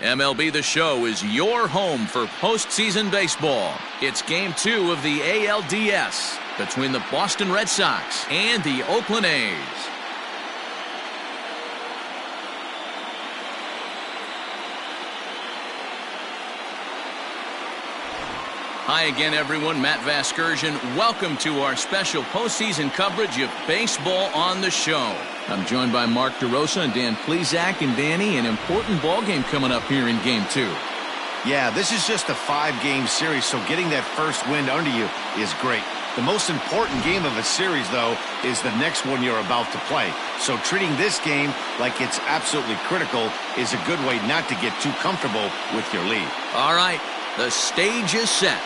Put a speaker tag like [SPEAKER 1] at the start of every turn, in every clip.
[SPEAKER 1] MLB The Show is your home for postseason baseball. It's Game 2 of the ALDS between the Boston Red Sox and the Oakland A's. Hi again, everyone. Matt Vasgersian. Welcome to our special postseason coverage of Baseball on the Show. I'm joined by Mark DeRosa and Dan Plesac. And Danny, an important ball game coming up here in Game 2.
[SPEAKER 2] Yeah, this is just a 5-game series, so getting that first win under you is great. The most important game of a series, though, is the next one you're about to play. So treating this game like it's absolutely critical is a good way not to get too comfortable with your lead.
[SPEAKER 1] All right, the stage is set.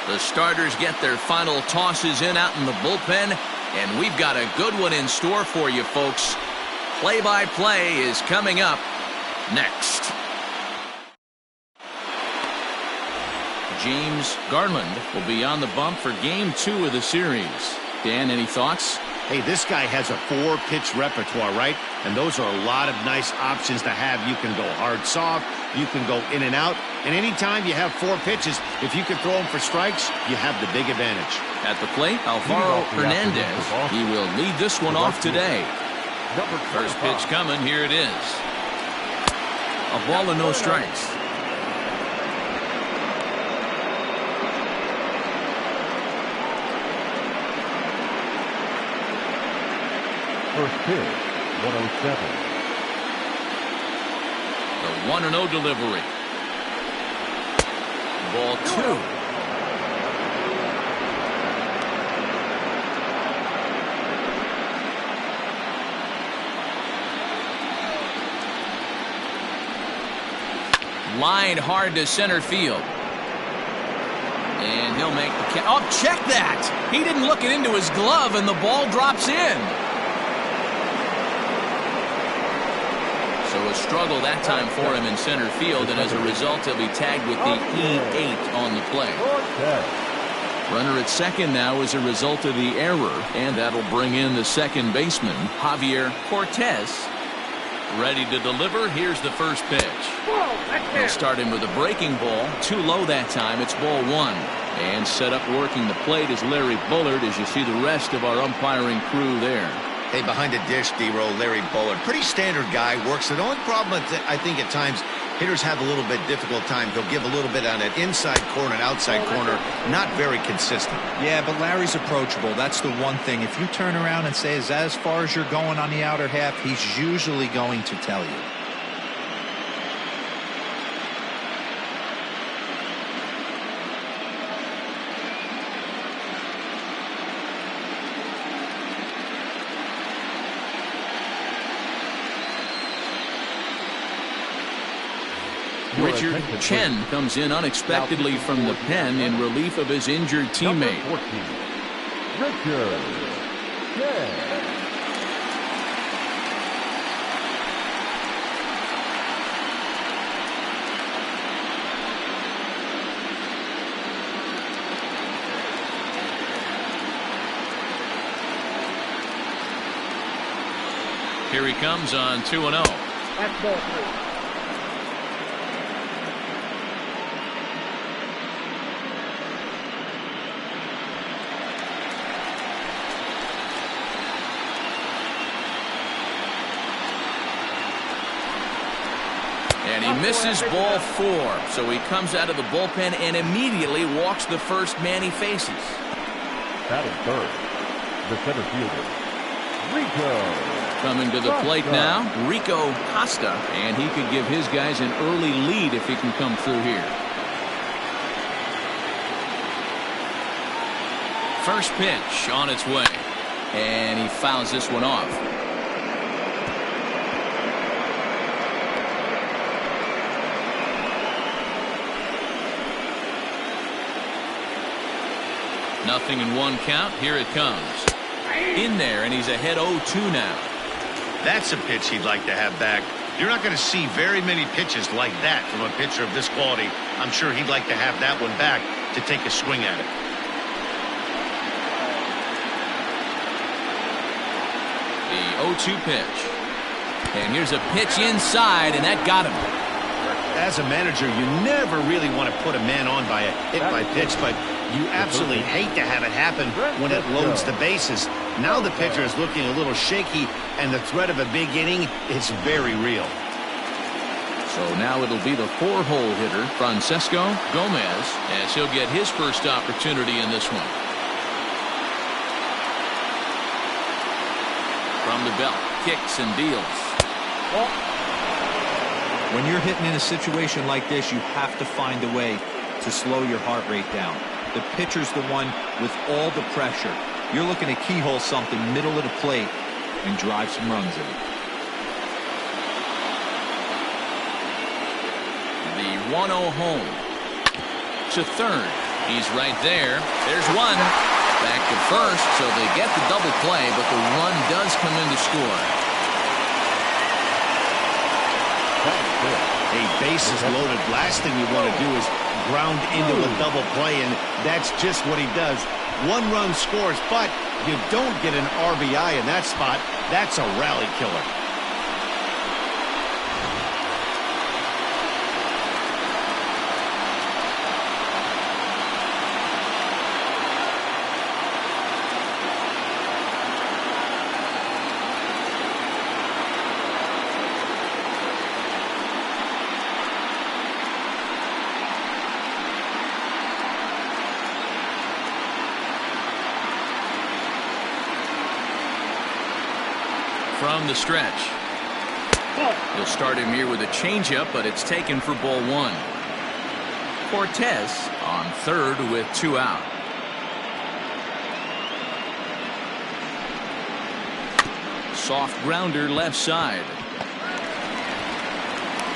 [SPEAKER 1] The starters get their final tosses in out in the bullpen, and we've got a good one in store for you, folks. Play-by-play is coming up next. James Garland will be on the bump for Game 2 of the series. Dan, any thoughts?
[SPEAKER 2] Hey, this guy has a 4-pitch repertoire, right? And those are a lot of nice options to have. You can go hard, soft. You can go in and out. And anytime you have 4 pitches, if you can throw them for strikes, you have the big advantage.
[SPEAKER 1] At the plate, Alvaro Hernandez. He will lead this one off today. First pitch coming. Here it is. A ball and no strikes.
[SPEAKER 3] First pitch, 107.
[SPEAKER 1] The 1-0 delivery. Ball 2. Line hard to center field. And he'll make the catch. Oh, check that! He didn't look it into his glove, and the ball drops in. So a struggle that time for him in center field, and as a result, he'll be tagged with the E8 on the play. Runner at second now as a result of the error, and that'll bring in the second baseman, Javier Cortez. Ready to deliver. Here's the first pitch. He'll start him with a breaking ball. Too low that time. It's ball 1. And set up working the plate is Larry Bullard, as you see the rest of our umpiring crew there.
[SPEAKER 2] Hey, behind the dish, D-Roll, Larry Bullard. Pretty standard guy, works it. The only problem I think at times hitters have a little bit difficult time. He'll give a little bit on an inside corner and outside corner. Not very consistent.
[SPEAKER 4] Yeah, but Larry's approachable. That's the one thing. If you turn around and say, is that as far as you're going on the outer half, he's usually going to tell you.
[SPEAKER 1] Richard Chen comes in unexpectedly from the pen in relief of his injured teammate.
[SPEAKER 3] Richard Chen.
[SPEAKER 1] Here he comes on 2-0.
[SPEAKER 3] That's ball 3.
[SPEAKER 1] And he misses ball 4. So he comes out of the bullpen and immediately walks the first man he faces.
[SPEAKER 3] Batting third, the center fielder, Rico.
[SPEAKER 1] Coming to the plate now, Rico Costa. And he could give his guys an early lead if he can come through here. First pitch on its way. And he fouls this one off. Nothing in 1 count. Here it comes. In there, and he's ahead 0-2 now.
[SPEAKER 2] That's a pitch he'd like to have back. You're not going to see very many pitches like that from a pitcher of this quality. I'm sure he'd like to have that one back to take a swing at it. The 0-2 pitch. And here's a pitch inside, and that got him. as a manager, you never really want to put a man on by a hit-by-pitch, but you absolutely hate to have it happen when it loads the bases. Now the pitcher is looking a little shaky, and the threat of a big inning is very real.
[SPEAKER 1] So now it'll be the 4-hole hitter, Francesco Gomez, as he'll get his first opportunity in this one. From the belt, kicks and deals.
[SPEAKER 4] When you're hitting in a situation like this, you have to find a way to slow your heart rate down. The pitcher's the one with all the pressure. You're looking to keyhole something middle of the plate and drive some runs in.
[SPEAKER 1] The 1-0 home to third. He's right there. There's one. Back to first, so they get the double play, but the run does come in to score.
[SPEAKER 2] A bases loaded. Last thing you want to do is ground into a double play, and that's just what he does. 1 run scores, but you don't get an RBI in that spot. That's a rally killer.
[SPEAKER 1] From the stretch. He'll start him here with a changeup, but it's taken for ball 1. Cortez on third with 2 out. Soft grounder left side.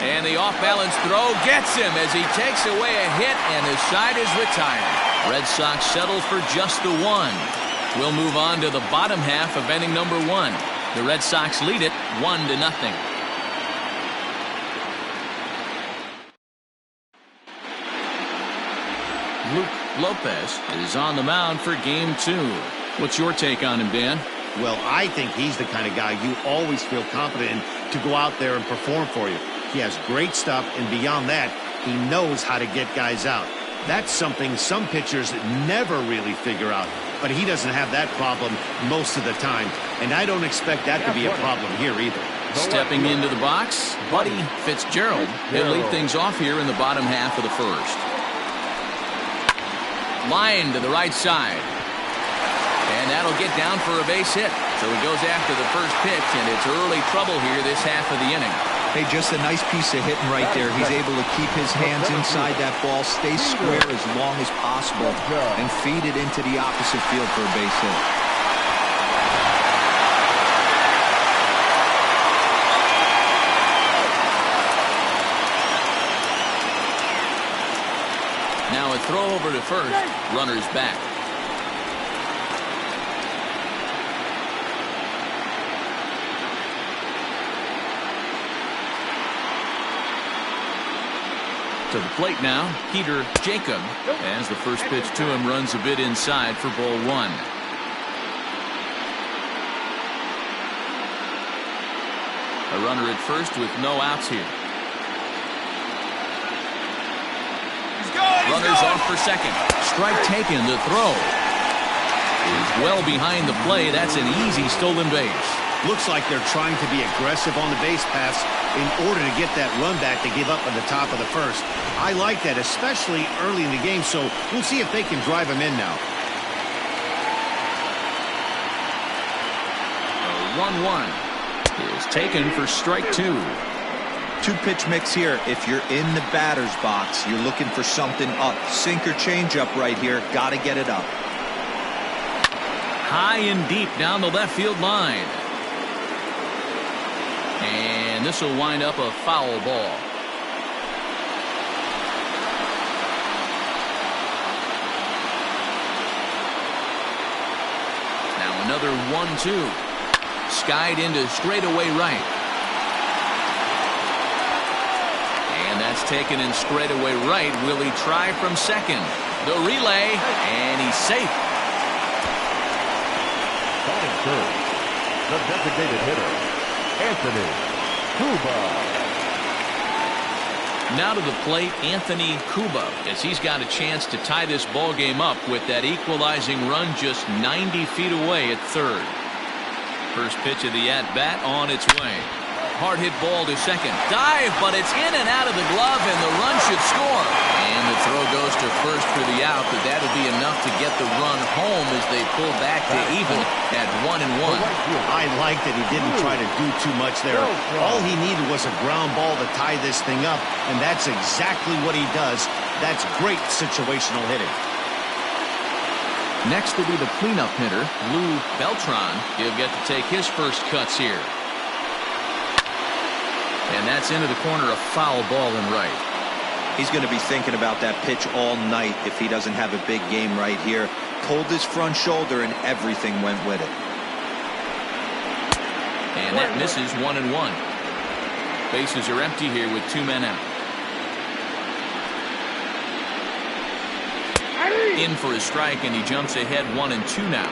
[SPEAKER 1] And the off-balance throw gets him as he takes away a hit, and his side is retired. Red Sox settle for just the 1. We'll move on to the bottom half of inning number 1. The Red Sox lead it 1-0. Luke Lopez is on the mound for game 2. What's your take on him, Dan?
[SPEAKER 2] Well, I think he's the kind of guy you always feel confident in to go out there and perform for you. He has great stuff, and beyond that, he knows how to get guys out. That's something some pitchers never really figure out. But he doesn't have that problem most of the time, and I don't expect that to be a problem here either.
[SPEAKER 1] Stepping into the box, Buddy Fitzgerald. He'll lead things off here in the bottom half of the first. Line to the right side. And that'll get down for a base hit. So he goes after the first pitch, and it's early trouble here this half of the inning.
[SPEAKER 4] Hey, just a nice piece of hitting right there. He's able to keep his hands inside that ball, stay square as long as possible, and feed it into the opposite field for a base hit.
[SPEAKER 1] Now a throw over to first. Runner's back. To the plate now, Peter Jacob, as the first pitch to him runs a bit inside for ball 1. A runner at first with no outs here. Runners off for second. Strike taken. The throw is well behind the play. That's an easy stolen base.
[SPEAKER 2] Looks like they're trying to be aggressive on the base pass in order to get that run back they gave up at the top of the first. I like that, especially early in the game, so we'll see if they can drive him in now. A 1-1 is taken for strike 2.
[SPEAKER 4] 2-pitch mix here. If you're in the batter's box, you're looking for something up. Sinker changeup right here. Got to get it up.
[SPEAKER 1] High and deep down the left field line. And this will wind up a foul ball. Now another 1-2. Skied into straightaway right. And that's taken in straightaway right. Will he try from second? The relay, and he's safe.
[SPEAKER 3] Batting third, the designated hitter, Anthony Kuba.
[SPEAKER 1] Now to the plate, Anthony Kuba, as he's got a chance to tie this ball game up with that equalizing run just 90 feet away at third. First pitch of the at-bat on its way. Hard hit ball to second. Dive, but it's in and out of the glove, and the run should score. And the throw goes to first for the out, but that'll be enough to get the run home as they pull back to even at 1-1.
[SPEAKER 2] I like that he didn't try to do too much there. All he needed was a ground ball to tie this thing up, and that's exactly what he does. That's great situational hitting.
[SPEAKER 1] Next will be the cleanup hitter, Beltran. He'll get to take his first cuts here. And that's into the corner, a foul ball and right.
[SPEAKER 4] He's going to be thinking about that pitch all night if he doesn't have a big game right here. Pulled his front shoulder and everything went with it.
[SPEAKER 1] And that misses 1-1. Bases are empty here with 2 men out. In for a strike, and he jumps ahead 1-2 now.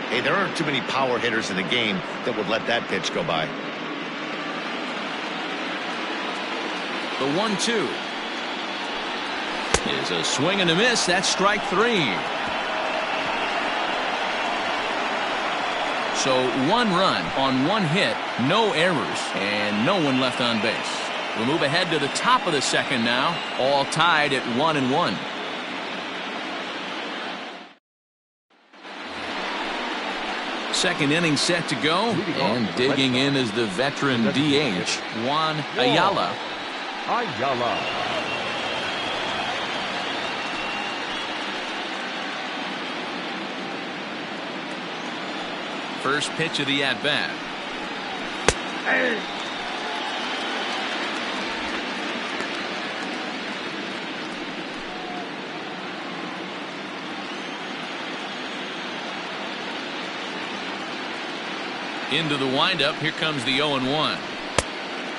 [SPEAKER 2] Hey, there aren't too many power hitters in the game that would let that pitch go by.
[SPEAKER 1] The 1-2 is a swing and a miss. That's strike 3. So 1 run on 1 hit, no errors, and no one left on base. We'll move ahead to the top of the second now, all tied at 1-1. Second inning set to go, and digging in is the veteran DH, Juan Ayala. First pitch of the at-bat. Into the windup. Here comes the 0-1.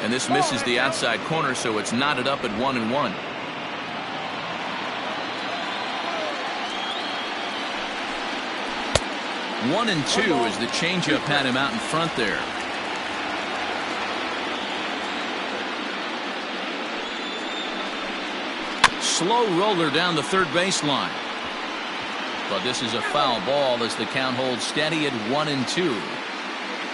[SPEAKER 1] And this misses the outside corner, so it's knotted up at 1-1. One and 2 as the changeup had him out in front there. Slow roller down the third baseline. But this is a foul ball as the count holds steady at 1-2.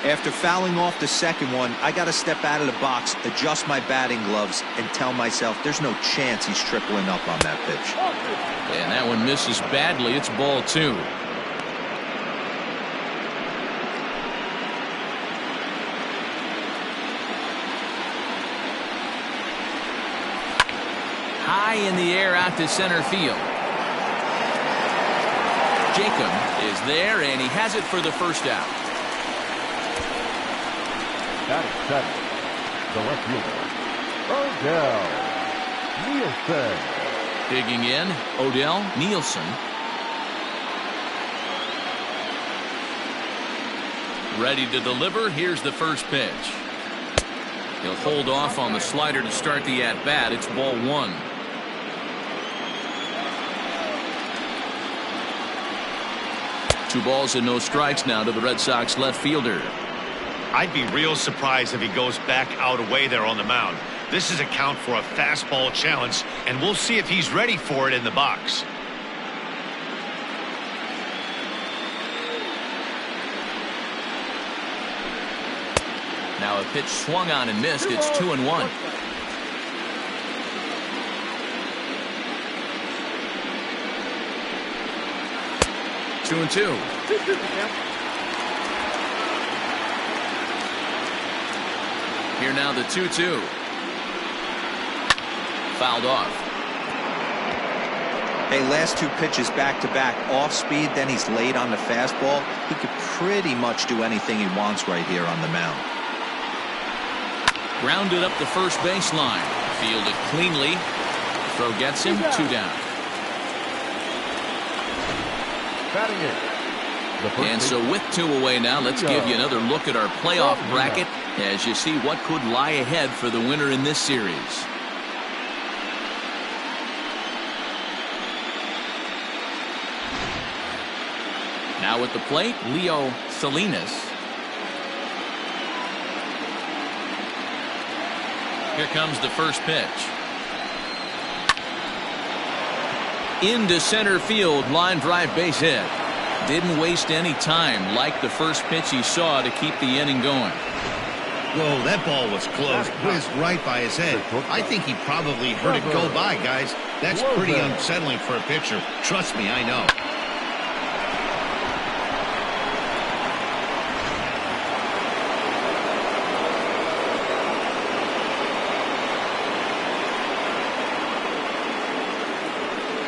[SPEAKER 4] After fouling off the second one, I got to step out of the box, adjust my batting gloves, and tell myself there's no chance he's tripling up on that pitch.
[SPEAKER 1] And that one misses badly. It's ball 2. High in the air out to center field. Jacob is there, and he has it for the first out.
[SPEAKER 3] That is seven. The left fielder, Odell Nielsen.
[SPEAKER 1] Digging in, Odell Nielsen. Ready to deliver. Here's the first pitch. He'll hold off on the slider to start the at-bat. It's ball 1. Two balls and no strikes now to the Red Sox left fielder.
[SPEAKER 2] I'd be real surprised if he goes back out away there on the mound. This is a count for a fastball challenge, and we'll see if he's ready for it in the box.
[SPEAKER 1] Now a pitch swung on and missed. It's 2-1. Two and two. Here now the 2-2. Fouled off.
[SPEAKER 4] Hey, last 2 pitches back-to-back, off speed, then he's late on the fastball. He could pretty much do anything he wants right here on the mound.
[SPEAKER 1] Grounded up the first baseline. Fielded cleanly. Throw gets him. 2 down.
[SPEAKER 3] Batting it.
[SPEAKER 1] And so with 2 away now, let's give you another look at our playoff bracket as you see what could lie ahead for the winner in this series. Now at the plate, Leo Salinas. Here comes the first pitch. Into center field, line drive, base hit. Didn't waste any time, like the first pitch he saw, to keep the inning going.
[SPEAKER 2] Whoa, that ball was close. Whizzed right by his head. I think he probably heard it go by, guys. That's pretty unsettling for a pitcher. Trust me, I know.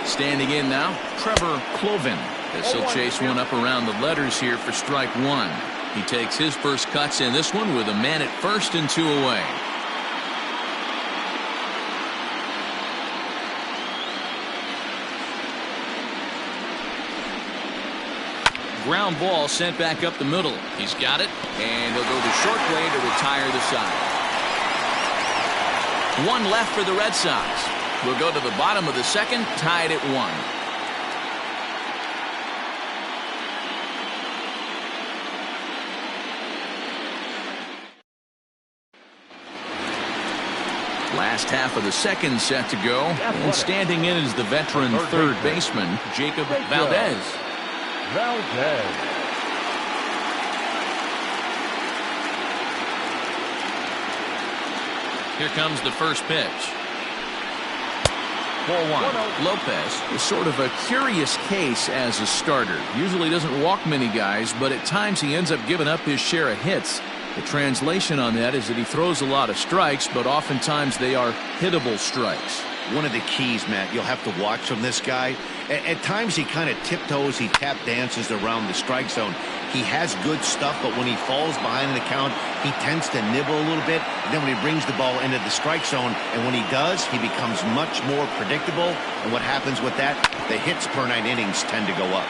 [SPEAKER 1] Standing in now, Trevor Clovin. This will chase one up around the letters here for strike one. He takes his first cuts in this one with a man at first and 2 away. Ground ball sent back up the middle. He's got it, and he'll go to short play to retire the side. One left for the Red Sox. We'll go to the bottom of the second, tied at 1. Last half of the second set to go, and standing in is the veteran third baseman, Jacob Valdez. Here comes the first pitch. 4-1. Lopez is sort of a curious case as a starter. Usually doesn't walk many guys, but at times he ends up giving up his share of hits. The translation on that is that he throws a lot of strikes, but oftentimes they are hittable strikes.
[SPEAKER 2] One of the keys, Matt, you'll have to watch from this guy. At times he kind of tiptoes, he tap dances around the strike zone. He has good stuff, but when he falls behind the count, he tends to nibble a little bit. And then when he brings the ball into the strike zone, and when he does, he becomes much more predictable. And what happens with that? The hits per 9 innings tend to go up.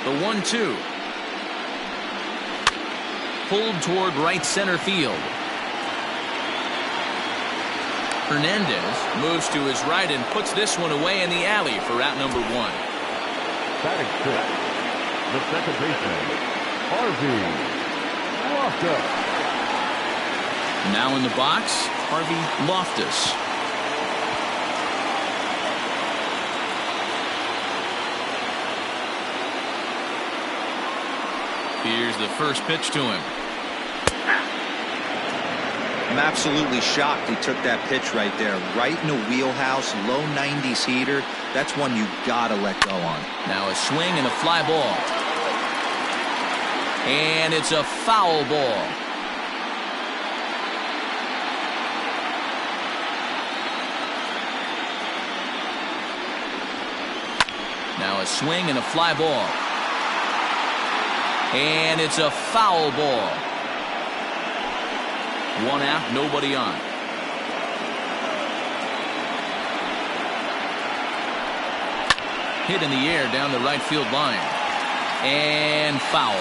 [SPEAKER 1] The 1-2. Pulled toward right center field. Hernandez moves to his right and puts this one away in the alley for out number 1.
[SPEAKER 3] Batting fifth, the second baseman, Harvey Loftus.
[SPEAKER 1] Now in the box, Harvey Loftus. Here's the first pitch to him.
[SPEAKER 4] I'm absolutely shocked he took that pitch right there. Right in the wheelhouse, low 90s heater. That's one you gotta let go on.
[SPEAKER 1] Now a swing and a fly ball. And it's a foul ball. Now a swing and a fly ball. And it's a foul ball. 1 out, nobody on. Hit in the air down the right field line. And foul.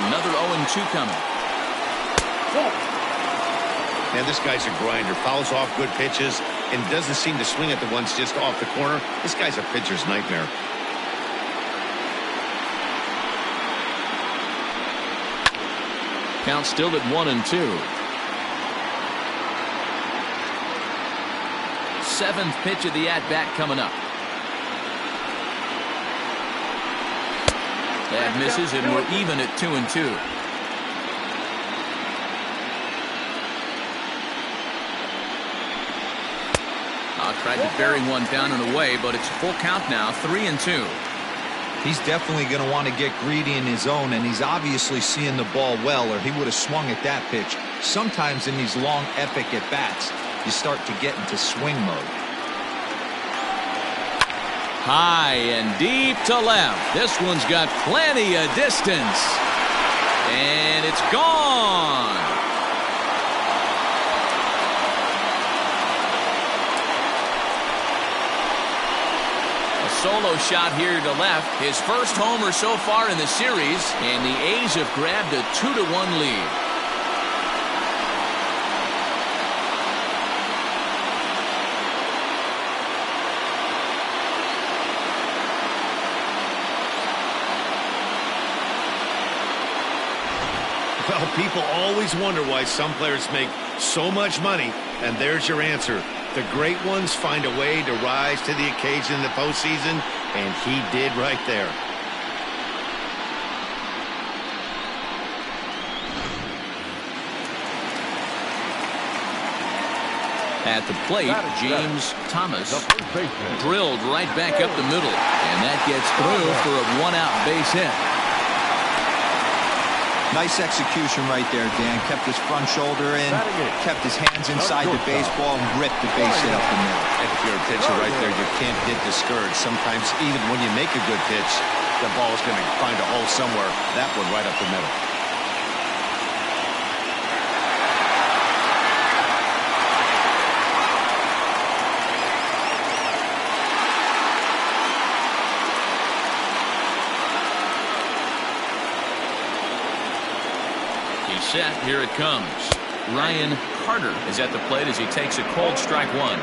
[SPEAKER 1] Another 0-2 coming.
[SPEAKER 2] Man, this guy's a grinder. Fouls off good pitches and doesn't seem to swing at the ones just off the corner. This guy's a pitcher's nightmare.
[SPEAKER 1] Count still at 1-2. 7th pitch of the at-bat coming up. That misses, and we're even at 2-2. Tried to bury one down and away, but it's a full count now, 3-2.
[SPEAKER 4] He's definitely going to want to get greedy in his zone, and he's obviously seeing the ball well, or he would have swung at that pitch. Sometimes in these long, epic at-bats, you start to get into swing mode.
[SPEAKER 1] High and deep to left. This one's got plenty of distance. And it's gone. Solo shot here to left. His first homer so far in the series, and the A's have grabbed a 2-1 lead.
[SPEAKER 2] Well, people always wonder why some players make so much money, and there's your answer. The great ones find a way to rise to the occasion in the postseason, and he did right there.
[SPEAKER 1] At the plate, James Thomas drilled right back up the middle, and that gets through for a one-out base hit.
[SPEAKER 4] Nice execution right there, Dan. Kept his front shoulder in, kept his hands inside the baseball, and ripped the base hit up the middle.
[SPEAKER 2] And if you're a pitcher right there, you can't get discouraged. Sometimes even when you make a good pitch, the ball is going to find a hole somewhere. That one right up the middle.
[SPEAKER 1] Set. Here it comes. Ryan Carter is at the plate as he takes a cold strike one.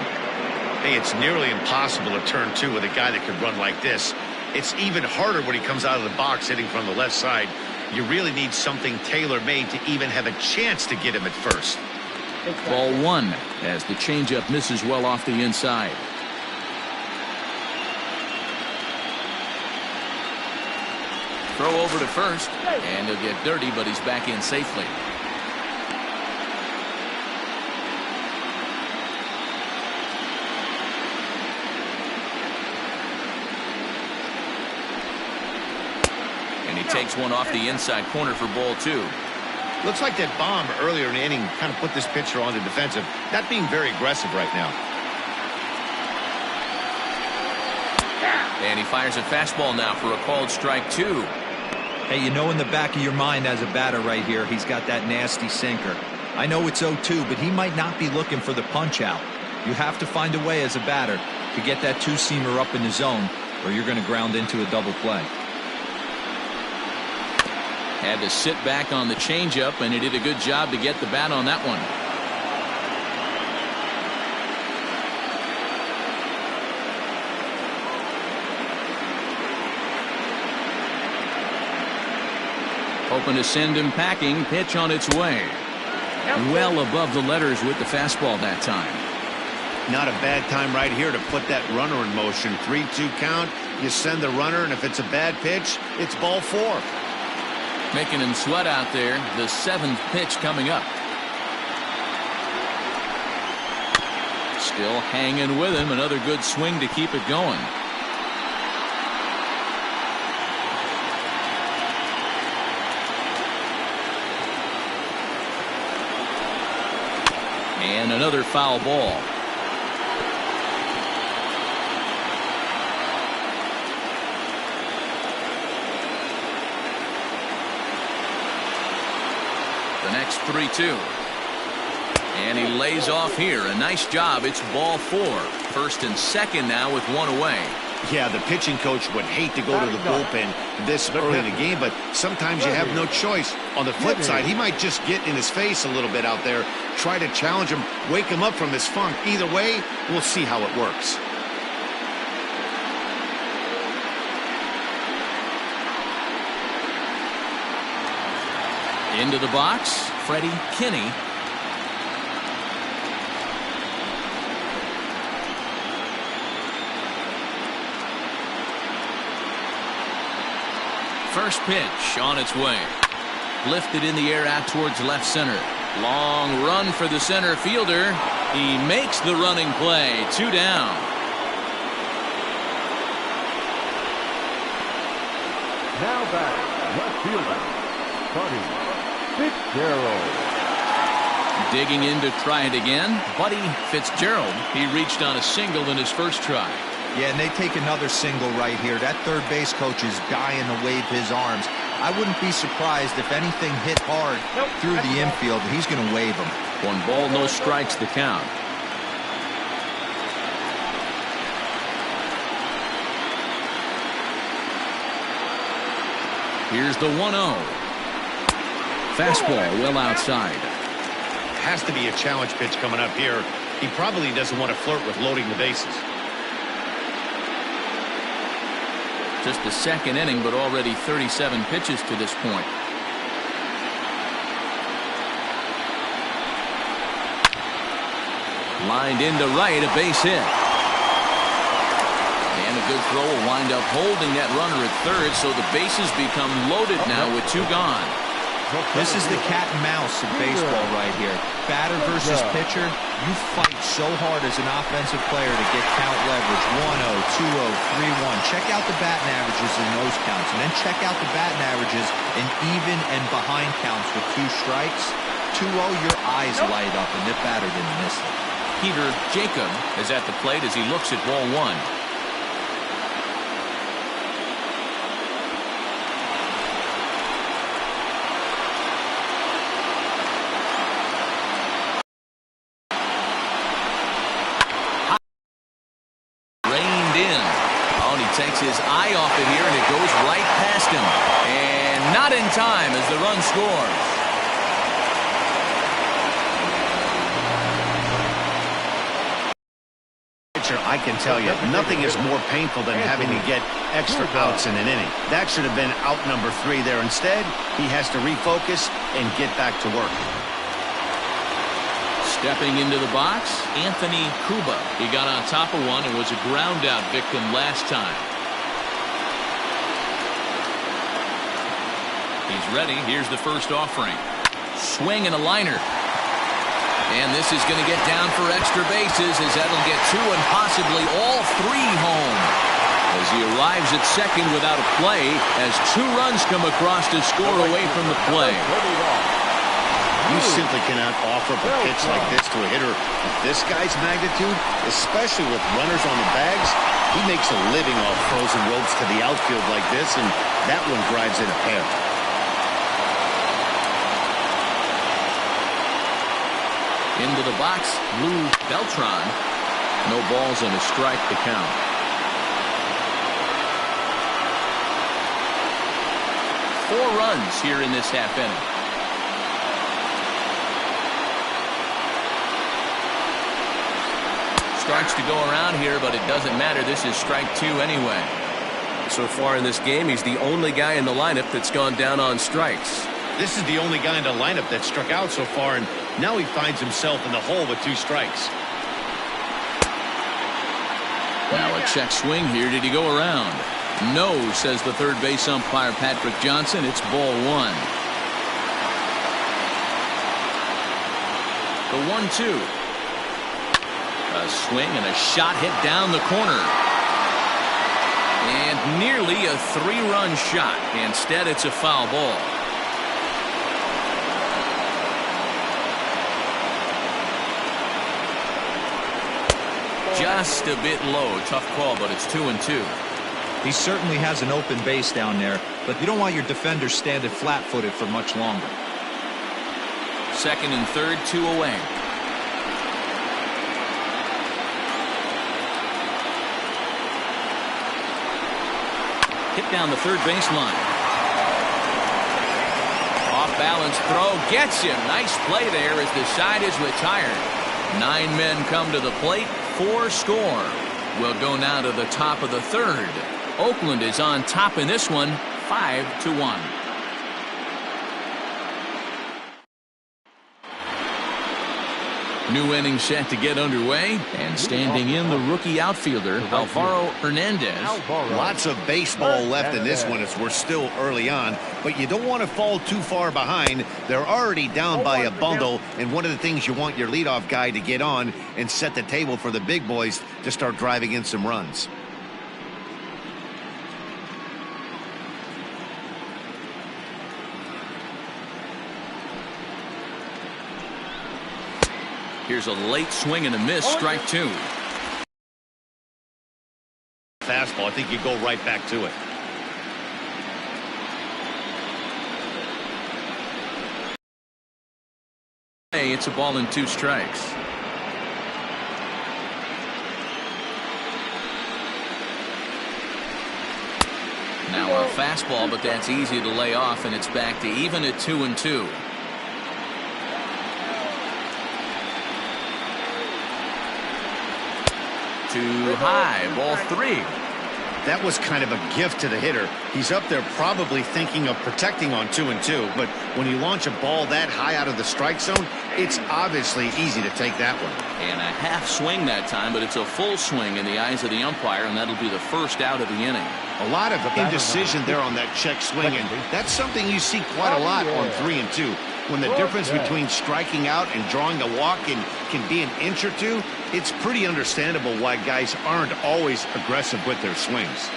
[SPEAKER 2] Hey, it's nearly impossible to turn two with a guy that can run like this. It's even harder when he comes out of the box hitting from the left side. You really need something tailor-made to even have a chance to get him at first.
[SPEAKER 1] Ball one as the changeup misses well off the inside. Throw over to first, and he'll get dirty, but he's back in safely. And he takes one off the inside corner for ball two.
[SPEAKER 2] Looks like that bomb earlier in the inning kind of put this pitcher on the defensive, not being very aggressive right now.
[SPEAKER 1] And he fires a fastball now for a called strike two.
[SPEAKER 4] Hey, you know in the back of your mind as a batter right here, he's got that nasty sinker. I know it's 0-2, but he might not be looking for the punch out. You have to find a way as a batter to get that two-seamer up in the zone, or you're going to ground into a double play.
[SPEAKER 1] Had to sit back on the changeup, and he did a good job to get the bat on that one. Hoping to send him packing. Pitch on its way. Well above the letters with the fastball that time.
[SPEAKER 2] Not a bad time right here to put that runner in motion. 3-2 count. You send the runner, and if it's a bad pitch, it's ball four.
[SPEAKER 1] Making him sweat out there. The seventh pitch coming up. Still hanging with him. Another good swing to keep it going. And another foul ball. The next 3-2. And he lays off here. A nice job. It's ball four. First and second now with one away.
[SPEAKER 2] Yeah, the pitching coach would hate to go to the bullpen this early in the game, but sometimes you have no choice. On the flip side, he might just get in his face a little bit out there, try to challenge him, wake him up from his funk. Either way, we'll see how it works.
[SPEAKER 1] Into the box, Freddie Kinney. First pitch on its way. Lifted in the air out towards left center. Long run for the center fielder. He makes the running play. 2 down.
[SPEAKER 3] Now back, left fielder, Buddy Fitzgerald.
[SPEAKER 1] Digging in to try it again, Buddy Fitzgerald. He reached on a single in his first try.
[SPEAKER 4] Yeah, and they take another single right here. That third base coach is dying to wave his arms. I wouldn't be surprised if anything hit hard through the infield. He's going to wave them.
[SPEAKER 1] 1 ball, no strikes the count. Here's the 1-0. Fastball well outside.
[SPEAKER 2] Has to be a challenge pitch coming up here. He probably doesn't want to flirt with loading the bases.
[SPEAKER 1] Just the second inning, but already 37 pitches to this point. Lined into right, a base hit. And a good throw will wind up holding that runner at third, so the bases become loaded now with 2 gone.
[SPEAKER 4] This is the cat and mouse of baseball right here. Batter versus pitcher. You fight so hard as an offensive player to get count leverage. 1-0, 2-0, 3-1. Check out the batting averages in those counts, and then check out the batting averages in even and behind counts with 2 strikes. 2-0, your eyes light up, and the batter didn't miss it.
[SPEAKER 1] Peter Jacob is at the plate as he looks at ball 1. Takes his eye off it here, and it goes right past him. And not in time as the run scores.
[SPEAKER 2] I can tell you, nothing is more painful than having to get extra outs in an inning. That should have been out number 3 there. Instead, he has to refocus and get back to work.
[SPEAKER 1] Stepping into the box, Anthony Kuba. He got on top of one and was a ground out victim last time. He's ready. Here's the first offering. Swing and a liner. And this is going to get down for extra bases as that'll get 2 and possibly all 3 home. As he arrives at second without a play as 2 runs come across to score away from the play.
[SPEAKER 2] You simply cannot offer up a pitch like this to a hitter of this guy's magnitude, especially with runners on the bags. He makes a living off frozen ropes to the outfield like this, and that one drives in a pair.
[SPEAKER 1] Into the box, Lou Beltran. No balls and a strike to count. Four runs here in this half inning. Starts to go around here, but it doesn't matter. This is strike 2 anyway. So far in this game, he's the only guy in the lineup that's gone down on strikes.
[SPEAKER 2] This is the only guy in the lineup that struck out so far, and now he finds himself in the hole with 2 strikes.
[SPEAKER 1] Now a check swing here. Did he go around? No, says the third base umpire Patrick Johnson. It's ball 1. The 1-2. A swing and a shot hit down the corner. And nearly a 3-run shot. Instead, it's a foul ball. Just a bit low. Tough call, but it's 2-2.
[SPEAKER 4] He certainly has an open base down there, but you don't want your defenders standing flat-footed for much longer.
[SPEAKER 1] Second and third, 2 away. Hit down the third baseline. Off balance throw gets him. Nice play there as the side is retired. 9 men come to the plate. 4 score. We'll go now to the top of the third. Oakland is on top in this one, 5-1. New inning set to get underway, and standing in the rookie outfielder Alvaro Hernandez.
[SPEAKER 2] Lots of baseball left in this one as we're still early on, but you don't want to fall too far behind. They're already down by a bundle, and one of the things you want your leadoff guy to get on and set the table for the big boys to start driving in some runs.
[SPEAKER 1] Here's a late swing and a miss, strike 2.
[SPEAKER 2] Fastball, I think you go right back to it.
[SPEAKER 1] Hey, it's a ball and 2 strikes. Now a fastball, but that's easy to lay off, and it's back to even at 2-2. Too high, ball 3.
[SPEAKER 2] That was kind of a gift to the hitter. He's up there probably thinking of protecting on 2-2, but when you launch a ball that high out of the strike zone, it's obviously easy to take that one.
[SPEAKER 1] And a half swing that time, but it's a full swing in the eyes of the umpire, and that'll be the first out of the inning.
[SPEAKER 2] A lot of indecision there on that check swing, and that's something you see quite a lot on 3-2. When the difference between striking out and drawing a walk can be an inch or two, it's pretty understandable why guys aren't always aggressive with their swings.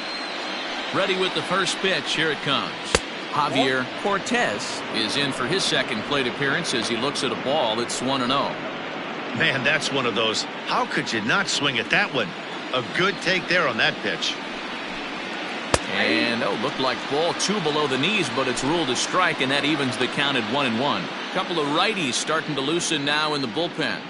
[SPEAKER 1] Ready with the first pitch. Here it comes. Javier Cortez is in for his second plate appearance as he looks at a ball that's 1-0.
[SPEAKER 2] Man, that's one of those. How could you not swing at that one? A good take there on that pitch.
[SPEAKER 1] And, looked like ball 2 below the knees, but it's ruled a strike, and that evens the count at 1-1. Couple of righties starting to loosen now in the bullpen.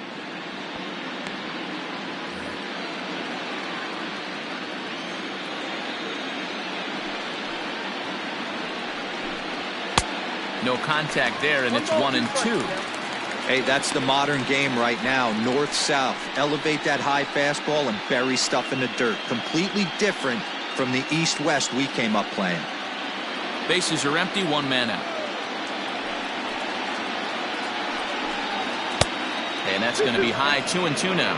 [SPEAKER 1] No contact there, and it's 1-2.
[SPEAKER 4] Hey, that's the modern game right now. North-south. Elevate that high fastball and bury stuff in the dirt. Completely different from the east-west we came up playing.
[SPEAKER 1] Bases are empty, 1 man out. And that's going to be high, 2-2 now.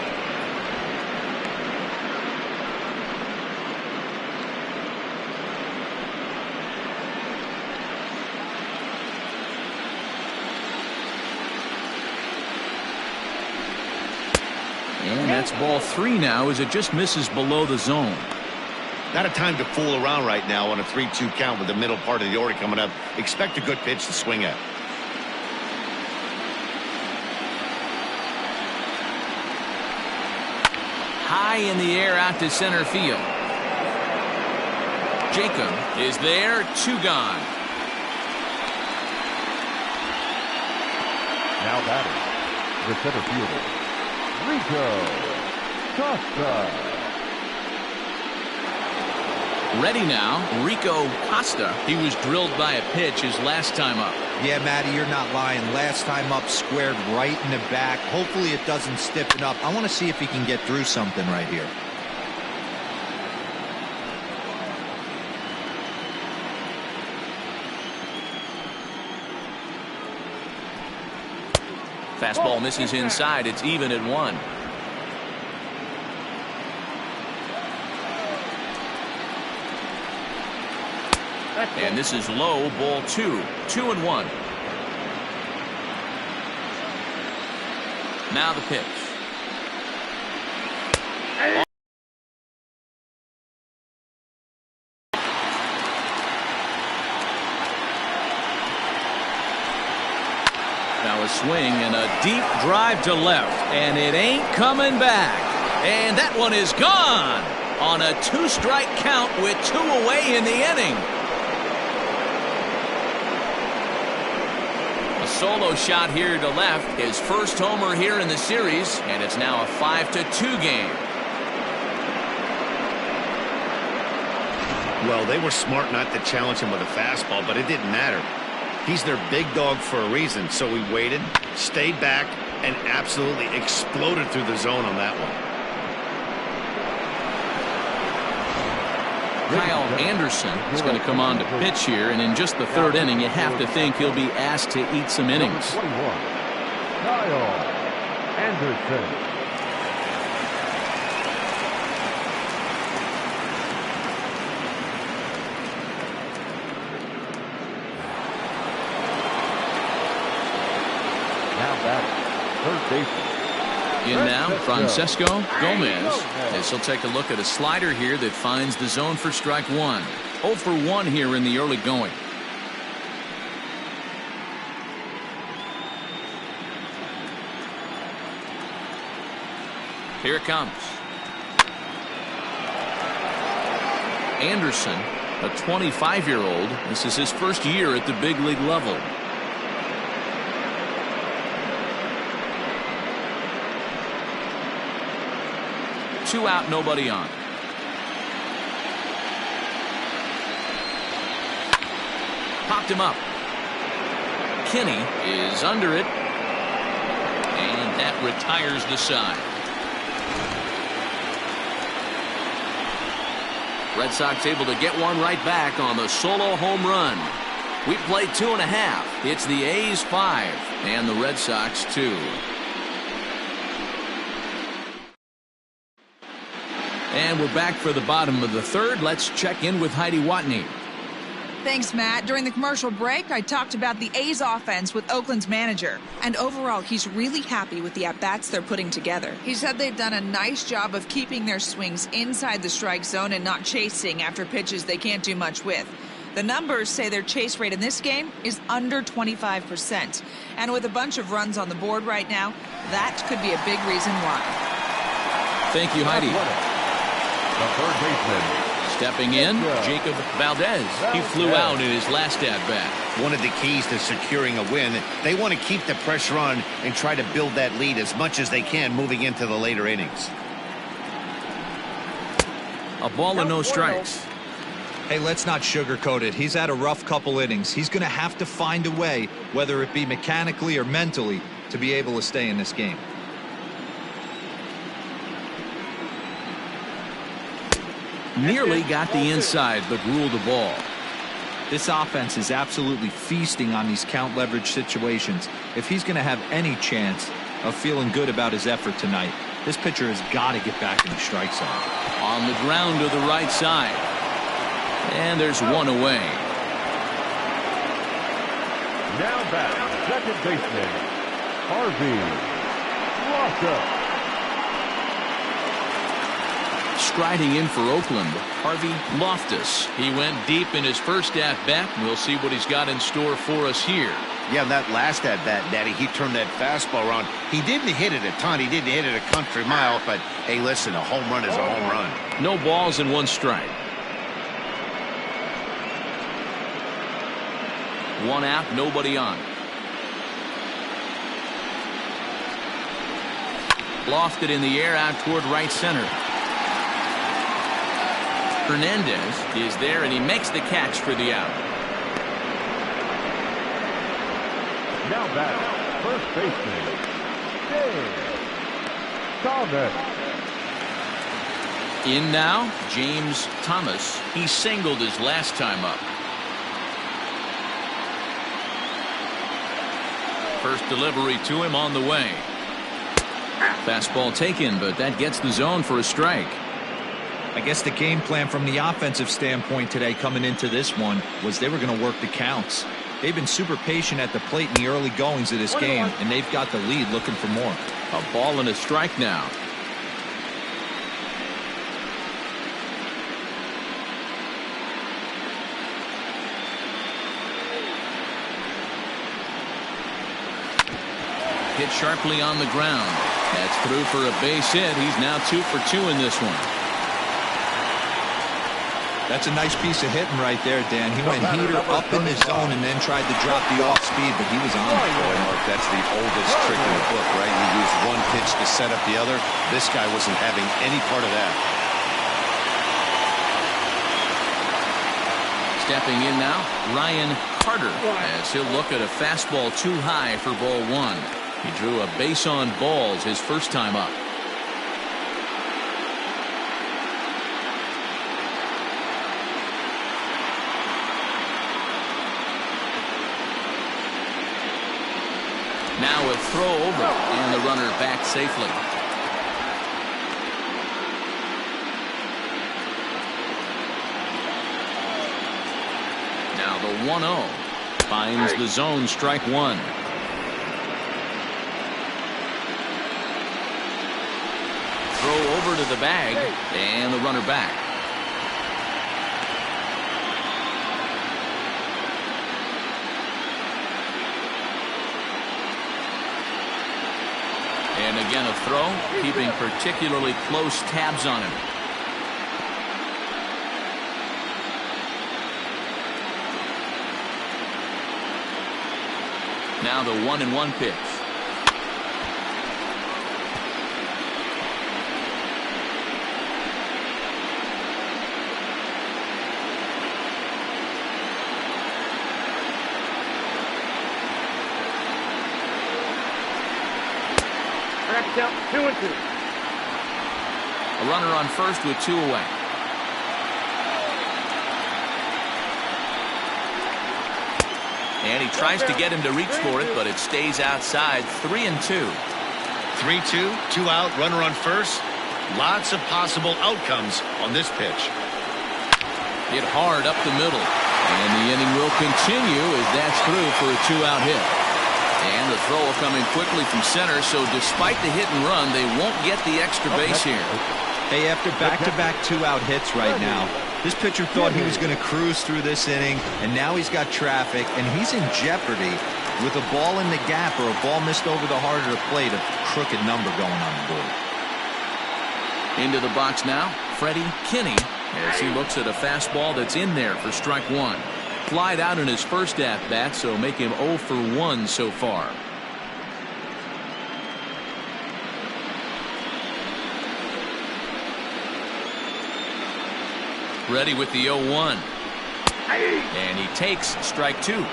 [SPEAKER 1] And that's ball 3 now as it just misses below the zone.
[SPEAKER 2] Not a time to fool around right now on a 3-2 count with the middle part of the order coming up. Expect a good pitch to swing at.
[SPEAKER 1] High in the air out to center field. Jacob is there, 2 gone.
[SPEAKER 3] Now batting, the center fielder, Rico Costa.
[SPEAKER 1] Ready now, Rico Costa. He was drilled by a pitch his last time up.
[SPEAKER 4] Yeah, Matty, you're not lying. Last time up, squared right in the back. Hopefully it doesn't stiffen up. I want to see if he can get through something right here.
[SPEAKER 1] Fastball misses inside. It's even at 1. And this is low, ball 2. 2-1. Now the pitch. Now a swing and a deep drive to left, and it ain't coming back. And that one is gone on a 2-strike count with 2 away in the inning. A solo shot here to left, his first homer here in the series, and it's now a 5-2 game.
[SPEAKER 2] Well, they were smart not to challenge him with a fastball, but it didn't matter. He's their big dog for a reason, so he waited, stayed back, and absolutely exploded through the zone on that one.
[SPEAKER 1] Kyle Anderson is going to come on to pitch here, and in just the 3rd inning, you have to think he'll be asked to eat some innings.
[SPEAKER 3] 21, Kyle Anderson. Now batting, third baseman.
[SPEAKER 1] In now, Francesco Gomez, as he'll take a look at a slider here that finds the zone for strike 1. 0 for 1 here in the early going. Here it comes. Anderson, a 25-year-old. This is his first year at the big league level. Two out, nobody on. Popped him up. Kinney is under it, and that retires the side. Red Sox able to get one right back on the solo home run. We played 2.5. It's the A's 5 and the Red Sox 2. And we're back for the bottom of the third. Let's check in with Heidi Watney.
[SPEAKER 5] Thanks, Matt. During the commercial break, I talked about the A's offense with Oakland's manager. And overall, he's really happy with the at-bats they're putting together. He said they've done a nice job of keeping their swings inside the strike zone and not chasing after pitches they can't do much with. The numbers say their chase rate in this game is under 25%. And with a bunch of runs on the board right now, that could be a big reason why.
[SPEAKER 1] Thank you, Heidi.
[SPEAKER 3] The third baseman.
[SPEAKER 1] Stepping in, Jacob Valdez. He flew out in his last at-bat.
[SPEAKER 2] One of the keys to securing a win, they want to keep the pressure on and try to build that lead as much as they can moving into the later innings.
[SPEAKER 1] A ball and no strikes.
[SPEAKER 4] Hey, let's not sugarcoat it. He's had a rough couple innings. He's going to have to find a way, whether it be mechanically or mentally, to be able to stay in this game.
[SPEAKER 1] Nearly got the inside, but ruled the ball.
[SPEAKER 4] This offense is absolutely feasting on these count leverage situations. If he's going to have any chance of feeling good about his effort tonight, this pitcher has got to get back in the strike zone.
[SPEAKER 1] On the ground to the right side. And there's one away.
[SPEAKER 3] Now back, second baseman, Harvey Loftus.
[SPEAKER 1] Striding in for Oakland, Harvey Loftus. He went deep in his first at-bat. We'll see what he's got in store for us here.
[SPEAKER 2] Yeah, that last at-bat, Daddy, he turned that fastball around. He didn't hit it a ton. He didn't hit it a country mile. But, hey, listen, a home run is a home run.
[SPEAKER 1] No balls and one strike. One out, nobody on. Lofted in the air out toward right center. Hernandez is there, and he makes the catch for the out.
[SPEAKER 3] Now back, first baseman, Thomas.
[SPEAKER 1] In now, James Thomas. He singled his last time up. First delivery to him on the way. Fastball taken, but that gets the zone for a strike.
[SPEAKER 4] I guess the game plan from the offensive standpoint today coming into this one was they were going to work the counts. They've been super patient at the plate in the early goings of this game, and they've got the lead looking for more.
[SPEAKER 1] A ball and a strike now. Hit sharply on the ground. That's through for a base hit. He's now 2 for 2 in this one.
[SPEAKER 4] That's a nice piece of hitting right there, Dan. He went heater up in the zone and then tried to drop the off speed, but he was on it.
[SPEAKER 2] Boy, Mark, that's the oldest trick in the book, right? You use one pitch to set up the other. This guy wasn't having any part of that.
[SPEAKER 1] Stepping in now, Ryan Carter, as he'll look at a fastball too high for ball one. He drew a base on balls his first time up. Now a throw over, and the runner back safely. Now the 1-0 finds the zone, strike one. Throw over to the bag, and the runner back. And again a throw, keeping particularly close tabs on him. Now the 1-1 pitch.
[SPEAKER 6] Out 2-2.
[SPEAKER 1] A runner on first with 2 away. And he tries to get him to reach for it, but it stays outside. 3-2.
[SPEAKER 2] 3-2, 2 out, runner on first. Lots of possible outcomes on this pitch.
[SPEAKER 1] Hit hard up the middle. And the inning will continue as that's through for a 2-out hit. And the throw coming quickly from center, so despite the hit and run, they won't get the extra base here.
[SPEAKER 4] Hey, after back-to-back 2-out hits right now, this pitcher thought he was going to cruise through this inning, and now he's got traffic, and he's in jeopardy with a ball in the gap or a ball missed over the heart of the plate, a crooked number going on the board.
[SPEAKER 1] Into the box now, Freddie Kinney, as he looks at a fastball that's in there for strike one. Flied out in his first at-bat, so make him 0 for 1 so far. Ready with the 0-1. And he takes strike two.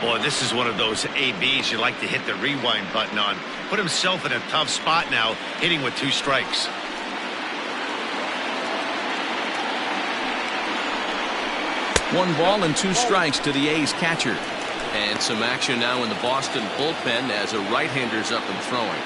[SPEAKER 2] Boy, this is one of those ABs you like to hit the rewind button on. Put himself in a tough spot now, hitting with 2 strikes.
[SPEAKER 1] One ball and 2 strikes to the A's catcher. And some action now in the Boston bullpen as a right-hander's up and throwing.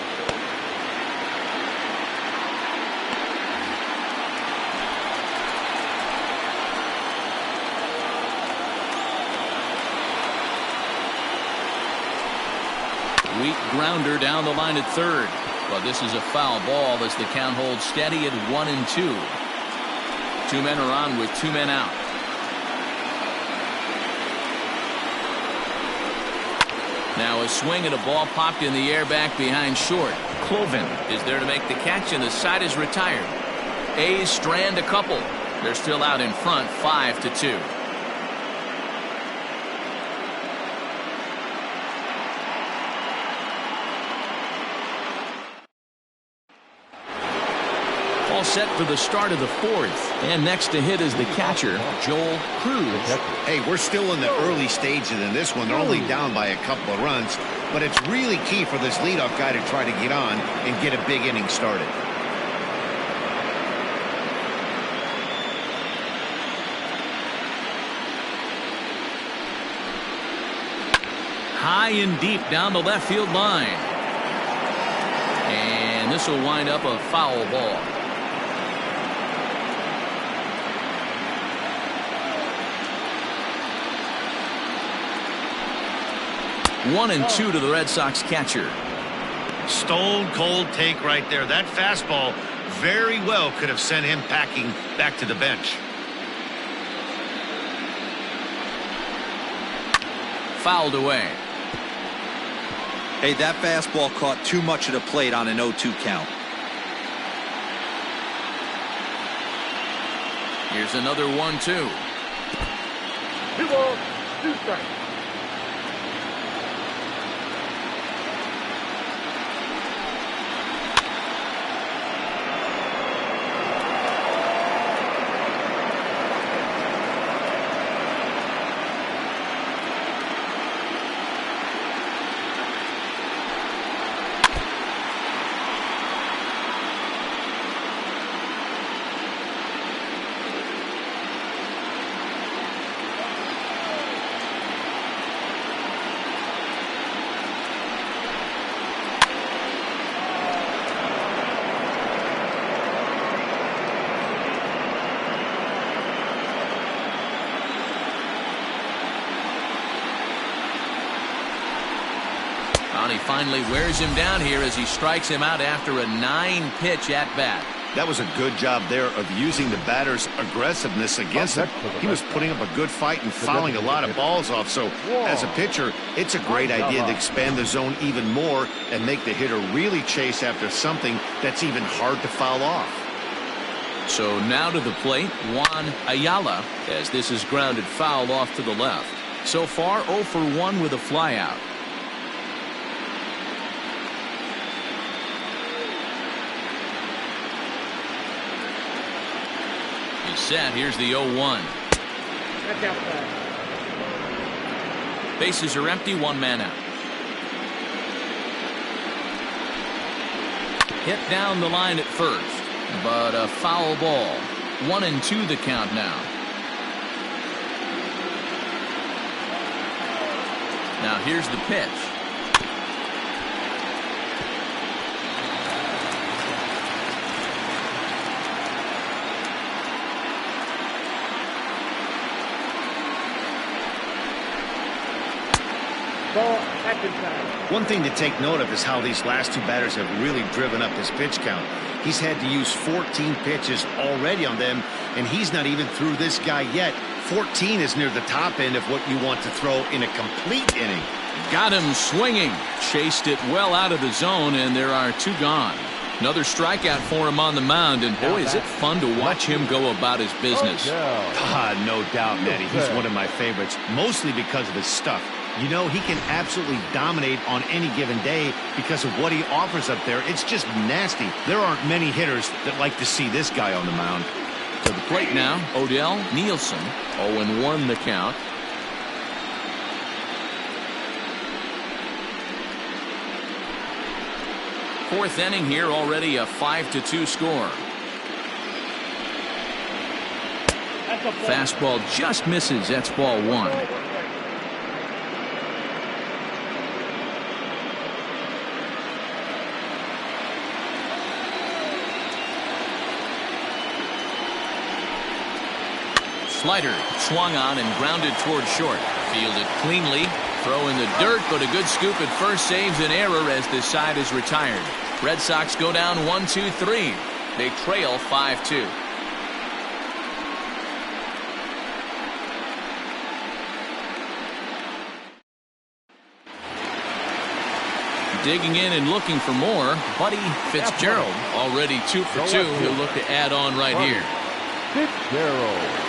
[SPEAKER 1] Weak grounder down the line at third. But this is a foul ball as the count holds steady at 1-2. 2 men are on with 2 men out. Now a swing and a ball popped in the air back behind short. Clovin is there to make the catch, and the side is retired. A's strand a couple. They're still out in front, 5-2. All set for the start of the 4th. And next to hit is the catcher, Joel Cruz.
[SPEAKER 2] Hey, we're still in the early stages in this one. They're only down by a couple of runs, but it's really key for this leadoff guy to try to get on and get a big inning started.
[SPEAKER 1] High and deep down the left field line. And this will wind up a foul ball. One and 2 to the Red Sox catcher.
[SPEAKER 2] Stone cold take right there. That fastball very well could have sent him packing back to the bench.
[SPEAKER 1] Fouled away.
[SPEAKER 4] Hey, that fastball caught too much of the plate on an 0-2 count.
[SPEAKER 1] Here's another 1-2.
[SPEAKER 3] 2 balls, 2 strikes.
[SPEAKER 1] He finally wears him down here as he strikes him out after a 9-pitch at bat.
[SPEAKER 2] That was a good job there of using the batter's aggressiveness against him. He was putting up a good fight and fouling a lot of balls off. So as a pitcher, it's a great idea to expand the zone even more and make the hitter really chase after something that's even hard to foul off.
[SPEAKER 1] So now to the plate, Juan Ayala, as this is grounded foul off to the left. So far 0 for 1 with a flyout. Set. Here's the 0-1. Bases are empty, 1 man out. Hit down the line at first, but a foul ball. 1-2 the count now. Now here's the pitch.
[SPEAKER 2] One thing to take note of is how these last two batters have really driven up his pitch count. He's had to use 14 pitches already on them, and he's not even through this guy yet. 14 is near the top end of what you want to throw in a complete inning.
[SPEAKER 1] Got him swinging. Chased it well out of the zone, and there are two gone. Another strikeout for him on the mound, and boy, is it fun to watch him go about his business.
[SPEAKER 2] No doubt, Matty. He's one of my favorites, mostly because of his stuff. You know, he can absolutely dominate on any given day because of what he offers up there. It's just nasty. There aren't many hitters that like to see this guy on the mound.
[SPEAKER 1] To the plate now, Odell Nielsen. 0-1 the count. Fourth inning here, already a 5-2 score. Fastball just misses. That's ball one. Slider swung on and grounded toward short. Fielded cleanly. Throw in the dirt, but a good scoop at first saves an error as this side is retired. Red Sox go down 1-2-3. They trail 5-2. Digging in and looking for more, Buddy Fitzgerald, already 2 for 2. He'll look to add on right here.
[SPEAKER 3] Fitzgerald.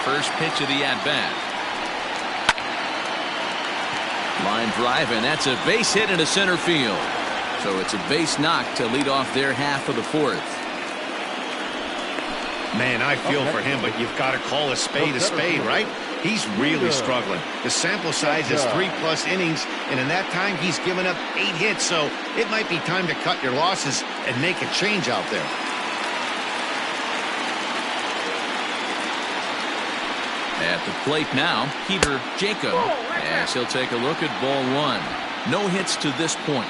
[SPEAKER 1] First pitch of the at-bat. Line drive, and that's a base hit into center field. So it's a base knock to lead off their half of the fourth.
[SPEAKER 2] Man, I feel for him, but you've got to call a spade, right? He's really struggling. The sample size is 3+ innings, and in that time, he's given up 8 hits. So it might be time to cut your losses and make a change out there.
[SPEAKER 1] At the plate now, Peter Jacob, as he'll take a look at ball one. No hits to this point.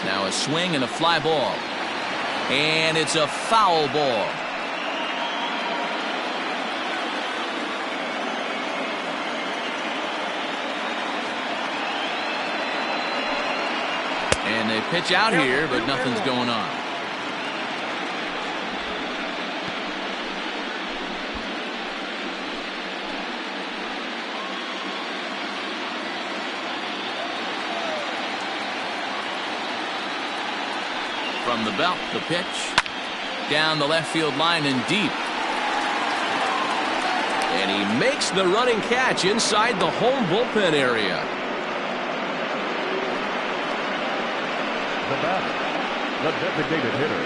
[SPEAKER 1] Now a swing and a fly ball. And it's a foul ball. And they pitch out here, but nothing's going on. From the belt, the pitch. Down the left field line and deep. And he makes the running catch inside the home bullpen area.
[SPEAKER 3] The batter, the designated hitter,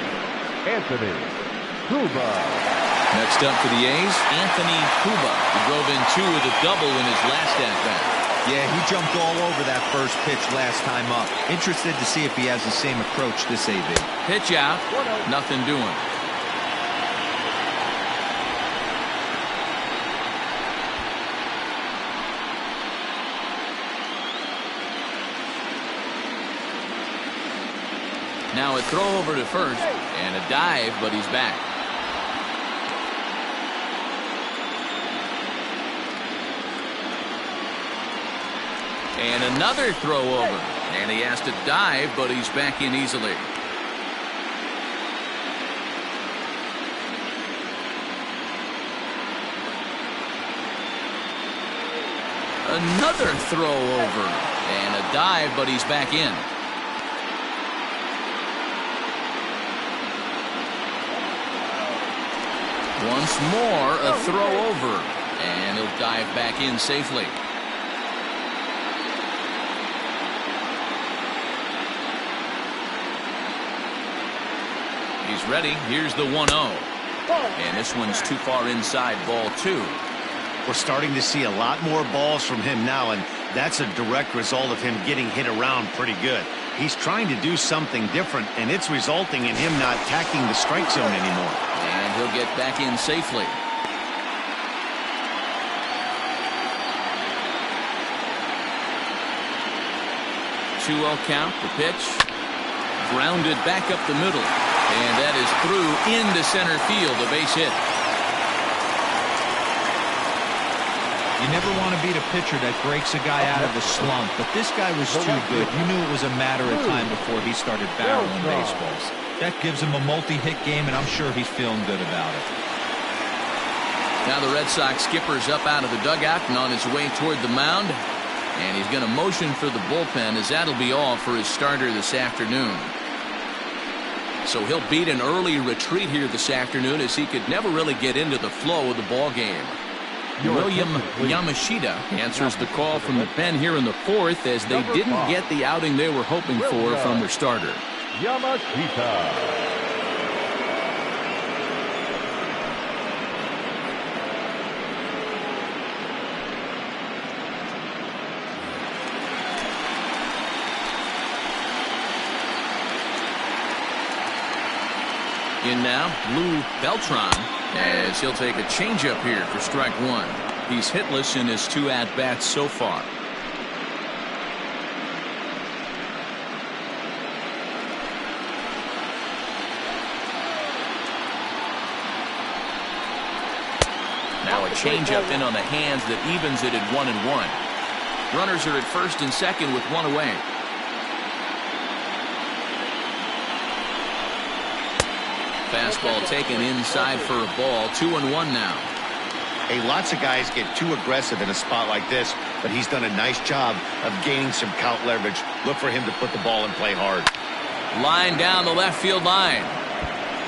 [SPEAKER 3] Anthony Kuba.
[SPEAKER 1] Next up for the A's, Anthony Kuba. He drove in 2 with a double in his last at-bat.
[SPEAKER 4] Yeah, he jumped all over that first pitch last time up. Interested to see if he has the same approach this AB.
[SPEAKER 1] Pitch out, nothing doing. Now a throw over to first and a dive, but he's back. And another throw over, and he has to dive, but he's back in easily. Another throw over and a dive, but he's back in. Once more, a throw over, and he'll dive back in safely. He's ready. Here's the 1-0. And this one's too far inside, ball 2.
[SPEAKER 2] We're starting to see a lot more balls from him now, and That's a direct result of him getting hit around pretty good. He's trying to do something different, and it's resulting in him not attacking the strike zone anymore.
[SPEAKER 1] And he'll get back in safely. 2-0 count, the pitch. Grounded back up the middle. And that is through into center field, a base hit.
[SPEAKER 4] You never want to beat a pitcher that breaks a guy out of the slump, but this guy was too good. You knew it was a matter of time before he started barreling baseballs. That gives him a multi-hit game, and I'm sure he's feeling good about it.
[SPEAKER 1] Now the Red Sox skipper's up out of the dugout and on his way toward the mound. And he's going to motion for the bullpen, as that'll be all for his starter this afternoon. So he'll beat an early retreat here this afternoon, as he could never really get into the flow of the ball game. William Yamashita answers the call from the pen here in the fourth, as they didn't get the outing they were hoping for from their starter.
[SPEAKER 3] Yamashita.
[SPEAKER 1] In now, Lou Beltran, as he'll take a changeup here for strike one. He's hitless in his 2 at-bats so far. Now a changeup in on the hands that evens it at 1-1. Runners are at first and second with 1 away. Fastball taken inside for a ball. 2-1 now.
[SPEAKER 2] Hey, lots of guys get too aggressive in a spot like this, but he's done a nice job of gaining some count leverage. Look for him to put the ball in play hard.
[SPEAKER 1] Line down the left field line.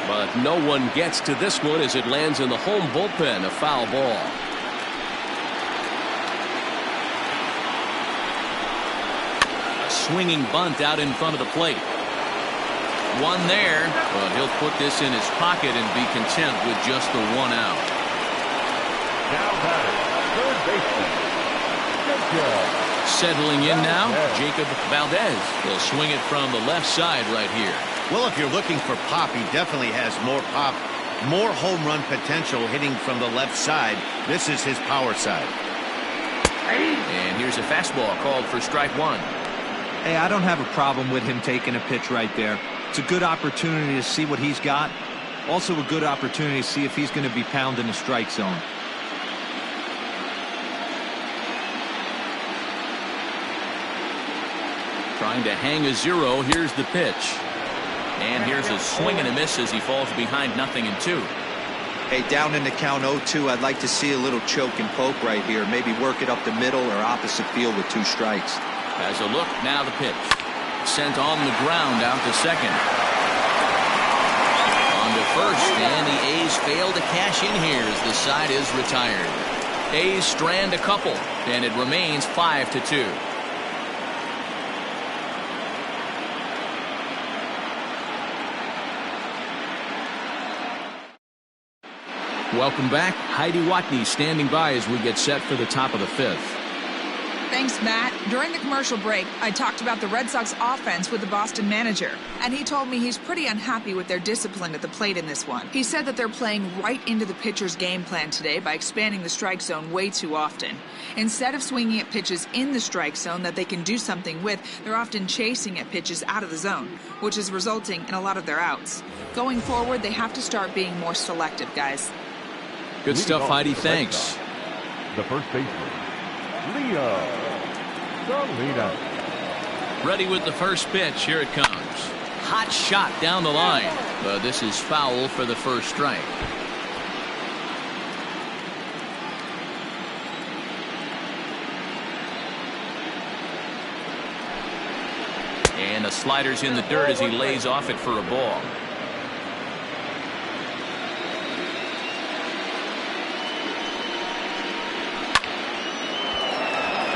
[SPEAKER 1] But no one gets to this one as it lands in the home bullpen. A foul ball. A swinging bunt out in front of the plate. One there, but he'll put this in his pocket and be content with just the 1 out.
[SPEAKER 3] Now batting, third baseman, Jacob.
[SPEAKER 1] Settling in now, Jacob Valdez. He'll swing it from the left side right here.
[SPEAKER 2] Well, if you're looking for pop, he definitely has more pop, more home run potential hitting from the left side. This is his power side.
[SPEAKER 1] And here's a fastball called for strike one.
[SPEAKER 4] Hey, I don't have a problem with him taking a pitch right there. It's a good opportunity to see what he's got. Also a good opportunity to see if he's going to be pounding the strike zone.
[SPEAKER 1] Trying to hang a 0. Here's the pitch. And here's a swing and a miss as he falls behind 0-2.
[SPEAKER 4] Hey, down in the count 0-2, I'd like to see a little choke and poke right here. Maybe work it up the middle or opposite field with 2 strikes.
[SPEAKER 1] Has a look, now the pitch. Sent on the ground out to second. On to first, and the A's fail to cash in here as the side is retired. A's strand a couple, and it remains 5-2. Welcome back. Heidi Watney standing by as we get set for the top of the 5th.
[SPEAKER 5] Thanks, Matt. During the commercial break, I talked about the Red Sox offense with the Boston manager, and he told me he's pretty unhappy with their discipline at the plate in this one. He said that they're playing right into the pitcher's game plan today by expanding the strike zone way too often. Instead of swinging at pitches in the strike zone that they can do something with, they're often chasing at pitches out of the zone, which is resulting in a lot of their outs. Going forward, they have to start being more selective, guys.
[SPEAKER 1] Good stuff, Heidi. Thanks.
[SPEAKER 3] The first baseman, Leo Salinas.
[SPEAKER 1] Ready with the first pitch. Here it comes. Hot shot down the line. But this is foul for the first strike. And the slider's in the dirt as he lays off it for a ball.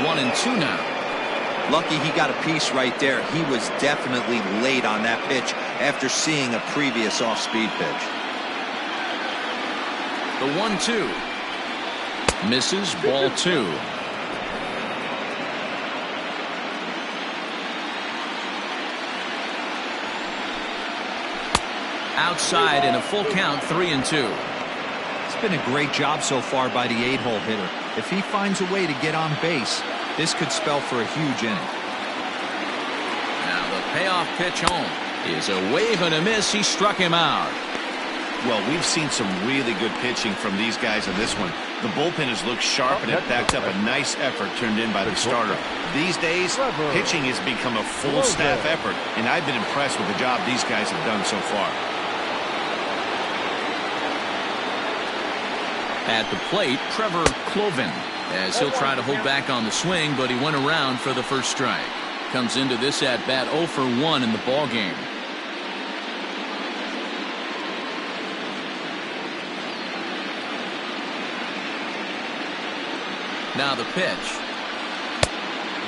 [SPEAKER 1] 1-2 now.
[SPEAKER 4] Lucky he got a piece right there. He was definitely late on that pitch after seeing a previous off-speed pitch.
[SPEAKER 1] The 1-2. Misses, ball 2. outside and a full count, 3-2.
[SPEAKER 4] It's been a great job so far by the 8-hole hitter. If he finds a way to get on base, this could spell for a huge inning.
[SPEAKER 1] Now the payoff pitch home is a wave and a miss. He struck him out.
[SPEAKER 2] Well, we've seen some really good pitching from these guys in this one. The bullpen has looked sharp, and it backed up a nice effort turned in by the starter. These days, pitching has become a full staff effort, and I've been impressed with the job these guys have done so far.
[SPEAKER 1] At the plate, Trevor Clovin, as he'll try to hold back on the swing, but he went around for the first strike. Comes into this at-bat 0 for 1 in the ballgame. Now the pitch.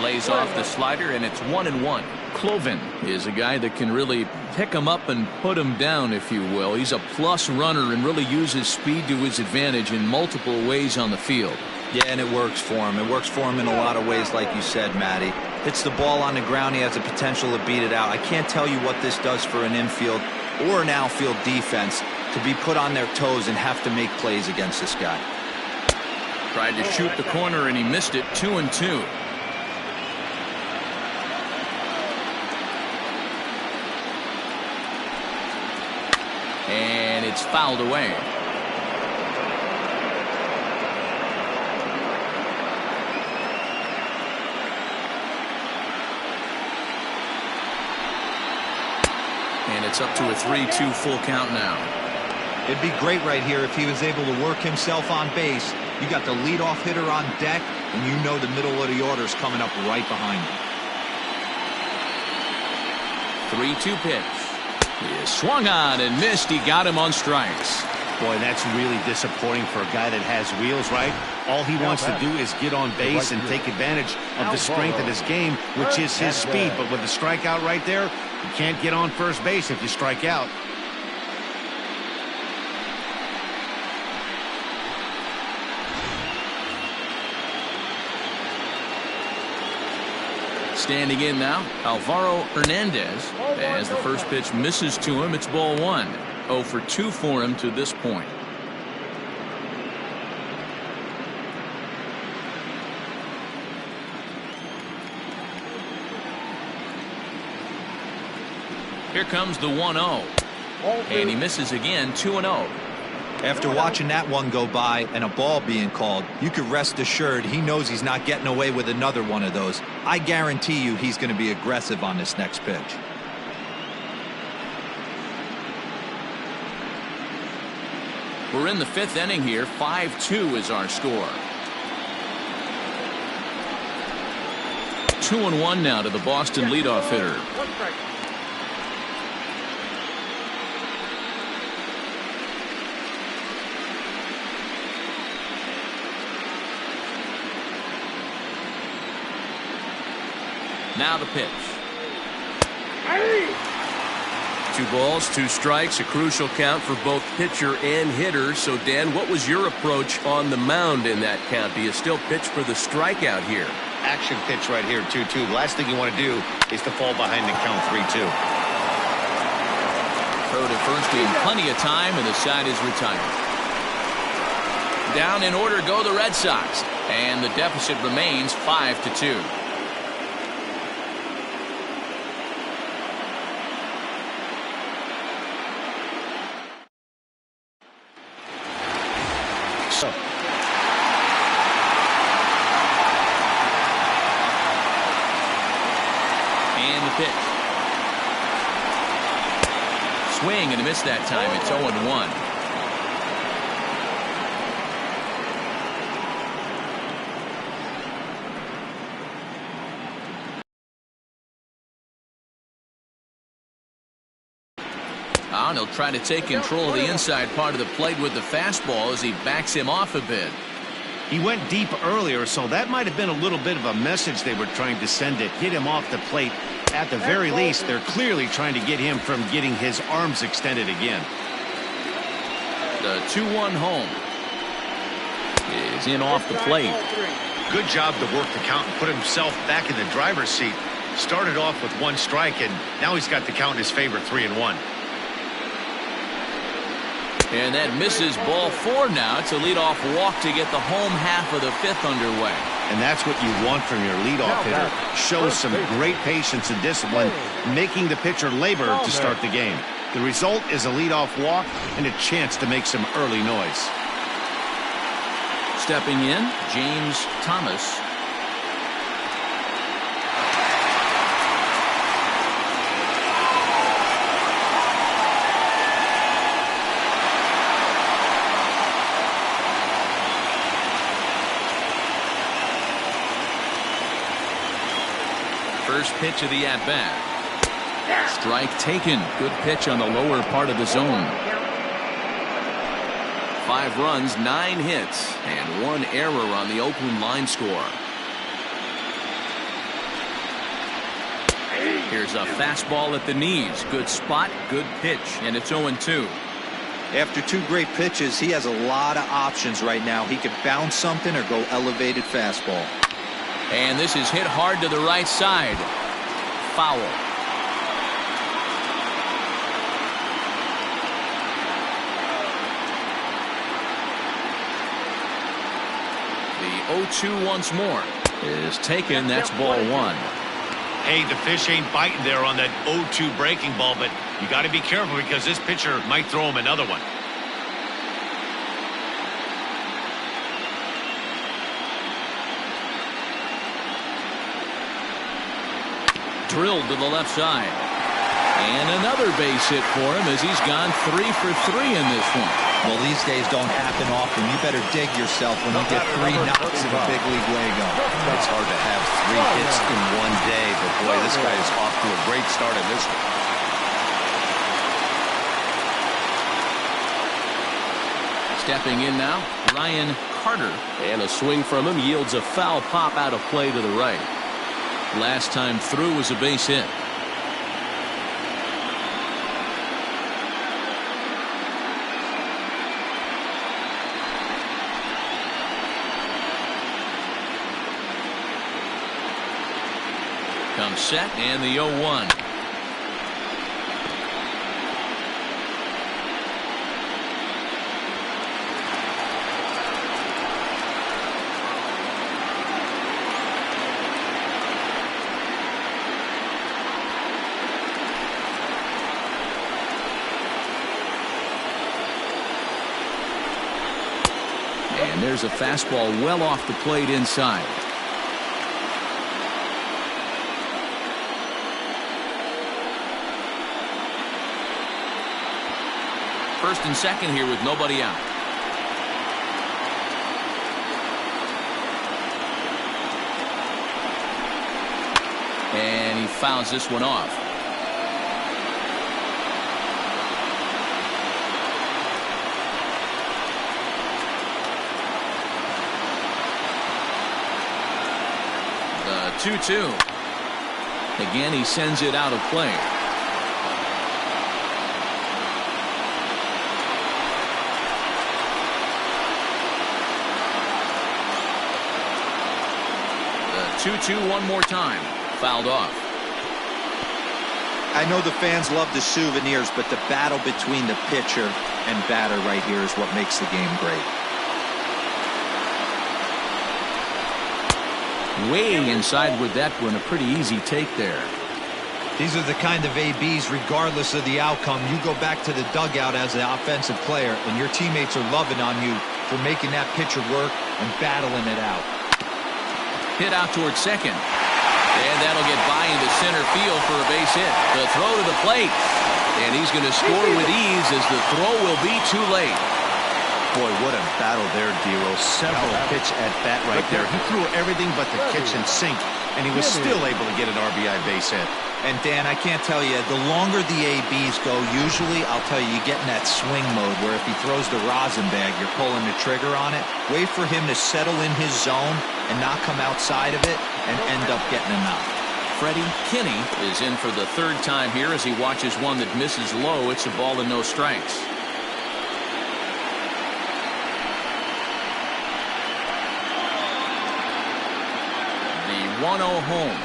[SPEAKER 1] Lays off the slider, and it's 1-1. Clovin is a guy that can really pick him up and put him down, if you will. He's a plus runner and really uses speed to his advantage in multiple ways on the field.
[SPEAKER 4] Yeah, and it works for him. It works for him in a lot of ways, like you said, Matty. Hits the ball on the ground. He has the potential to beat it out. I can't tell you what this does for an infield or an outfield defense to be put on their toes and have to make plays against this guy.
[SPEAKER 1] Tried to shoot the corner, and he missed it. 2-2. And it's fouled away. And it's up to a 3-2 full count now.
[SPEAKER 4] It'd be great right here if he was able to work himself on base. You got the leadoff hitter on deck, and you know the middle of the order is coming up right behind him.
[SPEAKER 1] 3-2 pitch. He is swung on and missed. He got him on strikes.
[SPEAKER 2] Boy, that's really disappointing for a guy that has wheels, right? All he wants to do is get on base and take advantage of the strength of his game, which is his speed. But with the strikeout right there, you can't get on first base if you strike out.
[SPEAKER 1] Standing in now, Alvaro Hernandez. As the first pitch misses to him, it's ball 1. 0 for 2 for him to this point. Here comes the 1-0. And he misses again, 2-0.
[SPEAKER 4] After watching that one go by and a ball being called, you could rest assured he knows he's not getting away with another one of those. I guarantee you he's going to be aggressive on this next pitch.
[SPEAKER 1] We're in the 5th inning here. 5-2 is our score. 2-1 now to the Boston leadoff hitter. Now the pitch. 2 balls, 2 strikes, a crucial count for both pitcher and hitter. So, Dan, what was your approach on the mound in that count? Do you still pitch for the strikeout here?
[SPEAKER 2] Action pitch right here, 2-2. The last thing you want to do is to fall behind and count 3-2.
[SPEAKER 1] Throw to first in plenty of time, and the side is retired. Down in order go the Red Sox, and the deficit remains 5-2. Pitch. Swing and a miss that time. It's 0-1. And he'll try to take control of the inside part of the plate with the fastball as he backs him off a bit.
[SPEAKER 2] He went deep earlier, so that might have been a little bit of a message they were trying to send to hit him off the plate. At the very least, they're clearly trying to get him from getting his arms extended again.
[SPEAKER 1] The 2-1 home is in off the plate.
[SPEAKER 2] Good job to work the count and put himself back in the driver's seat. Started off with 1 strike, and now he's got the count in his favor, 3-1.
[SPEAKER 1] And that misses ball 4 now. It's a leadoff walk to get the home half of the 5th underway.
[SPEAKER 2] And that's what you want from your leadoff hitter. Shows some great patience and discipline, making the pitcher labor to start the game. The result is a leadoff walk and a chance to make some early noise.
[SPEAKER 1] Stepping in, James Thomas. First pitch of the at-bat. Strike taken. Good pitch on the lower part of the zone. 5 runs, 9 hits, and 1 error on the Oakland line score. Here's a fastball at the knees. Good spot, good pitch, and it's 0-2.
[SPEAKER 4] After 2 great pitches, he has a lot of options right now. He could bounce something or go elevated fastball.
[SPEAKER 1] And this is hit hard to the right side. Foul. The 0-2 once more is taken. That's ball 1.
[SPEAKER 2] Hey, the fish ain't biting there on that 0-2 breaking ball, but you got to be careful because this pitcher might throw him another one.
[SPEAKER 1] Drilled to the left side. And another base hit for him as he's gone 3 for 3 in this one.
[SPEAKER 4] Well, these days don't happen often. You better dig yourself when you get 3 knocks in a big league way go.
[SPEAKER 7] It's hard to have 3 hits in one day, but boy, this guy is off to a great start in this one.
[SPEAKER 1] Stepping in now, Ryan Carter. And a swing from him yields a foul pop out of play to the right. Last time through was a base hit. Comes set and the 0-1. And there's a fastball well off the plate inside. First and second here with nobody out. And he fouls this one off. The 2-2. Again, he sends it out of play. The 2-2 one more time. Fouled off.
[SPEAKER 4] I know the fans love the souvenirs, but the battle between the pitcher and batter right here is what makes the game great.
[SPEAKER 1] Way inside with that one. A pretty easy take there.
[SPEAKER 4] These are the kind of ABs, regardless of the outcome. You go back to the dugout as the offensive player, and your teammates are loving on you for making that pitcher work and battling it out.
[SPEAKER 1] Hit out towards second. And that'll get by into center field for a base hit. The throw to the plate. And he's going to score with ease as the throw will be too late.
[SPEAKER 2] Boy, what a battle there, Dero. Several pitch at bat right there. He threw everything but the kitchen sink, and he was still able to get an RBI base hit.
[SPEAKER 4] And Dan, I can't tell you, the longer the ABs go, usually, I'll tell you, you get in that swing mode where if he throws the rosin bag, you're pulling the trigger on it. Wait for him to settle in his zone and not come outside of it and end up getting a knock.
[SPEAKER 1] Freddie Kinney is in for the 3rd time here as he watches one that misses low. It's a ball and no strikes. The 1-0 home.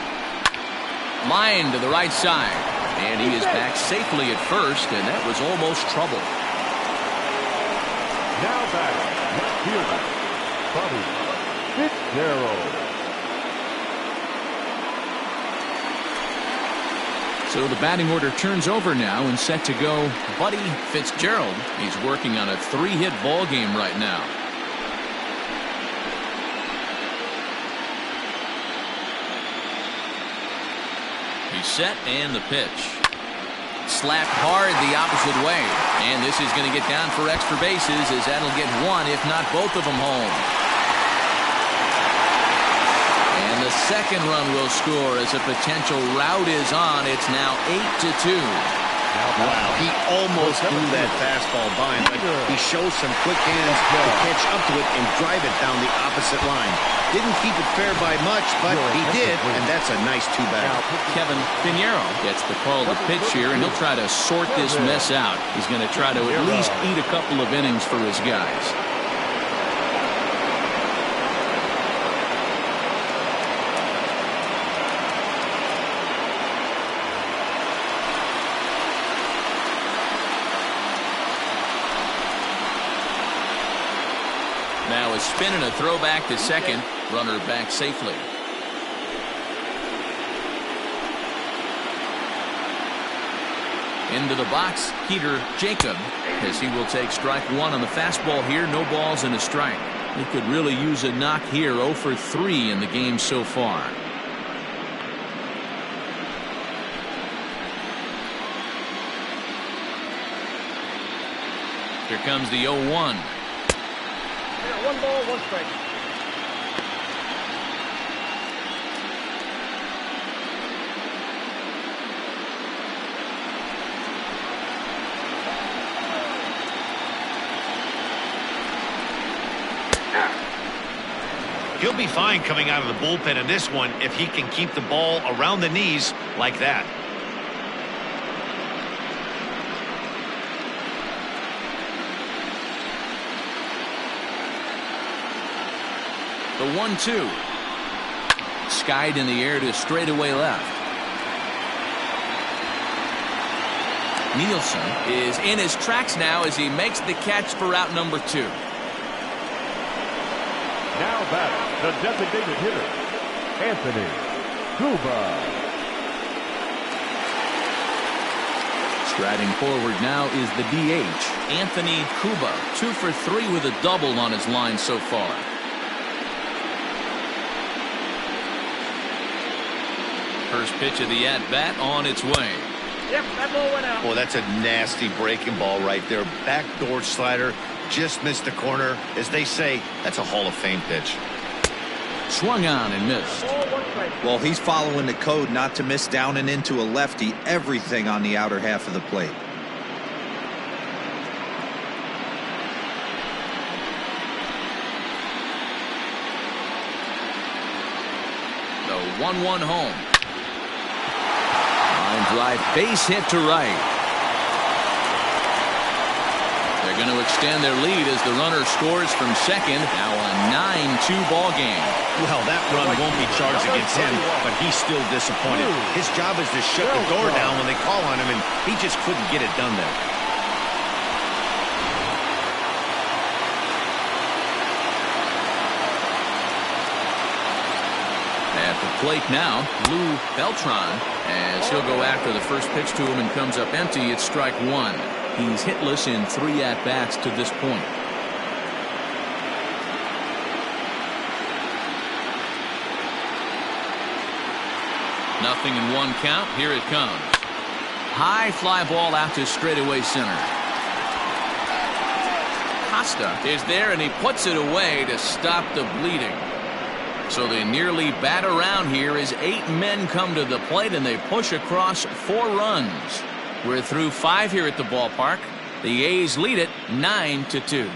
[SPEAKER 1] Line to the right side. And he is back safely at first, and that was almost trouble.
[SPEAKER 3] Now batting, left fielder, Bobby Fitzgerald.
[SPEAKER 1] So the batting order turns over now and set to go Buddy Fitzgerald. He's working on a 3-hit ball game right now. He's set and the pitch. Slapped hard the opposite way. And this is going to get down for extra bases as that'll get one, if not both of them home. And the second run will score as a potential rout is on. It's now 8-2.
[SPEAKER 2] Wow, he almost threw that fastball by him, but he shows some quick hands to catch up to it and drive it down the opposite line. Didn't keep it fair by much, but he did, and that's a nice two-bagger.
[SPEAKER 1] Kevin Pinheiro gets the call to pitch here, and he'll try to sort this mess out. He's going to try to at least eat a couple of innings for his guys. Now a spin and a throw back to second. Runner back safely. Into the box, Peter Jacob, as he will take strike one on the fastball here. No balls and a strike. He could really use a knock here. 0 for 3 in the game so far. Here comes the 0-1.
[SPEAKER 6] 1 ball, 1 strike.
[SPEAKER 2] He'll be fine coming out of the bullpen in this one if he can keep the ball around the knees like that.
[SPEAKER 1] The 1-2. Skied in the air to straightaway left. Nielsen is in his tracks now as he makes the catch for out number 2.
[SPEAKER 3] Now batting, the designated hitter, Anthony Kuba.
[SPEAKER 1] Striding forward now is the DH, Anthony Kuba. 2 for 3 with a double on his line so far. First pitch of the at-bat on its way.
[SPEAKER 6] Yep, that ball went out.
[SPEAKER 2] Boy, that's a nasty breaking ball right there. Backdoor slider, just missed the corner. As they say, that's a Hall of Fame pitch.
[SPEAKER 1] Swung on and missed.
[SPEAKER 4] Well, he's following the code not to miss down and into a lefty. Everything on the outer half of the plate.
[SPEAKER 1] The 1-1 home. Line drive, base hit to right. They're going to extend their lead as the runner scores from second. Now a 9-2 ball game.
[SPEAKER 2] Well, that run won't be charged against him, but he's still disappointed. His job is to shut the door down when they call on him, and he just couldn't get it done there.
[SPEAKER 1] At the plate now, Lou Beltran, as he'll go after the first pitch to him and comes up empty. It's strike 1. He's hitless in 3 at-bats to this point. Nothing in 1 count. Here it comes. High fly ball out to straightaway center. Costa is there and he puts it away to stop the bleeding. So they nearly bat around here as 8 men come to the plate and they push across 4 runs. We're through 5 here at the ballpark. The A's lead it 9-2.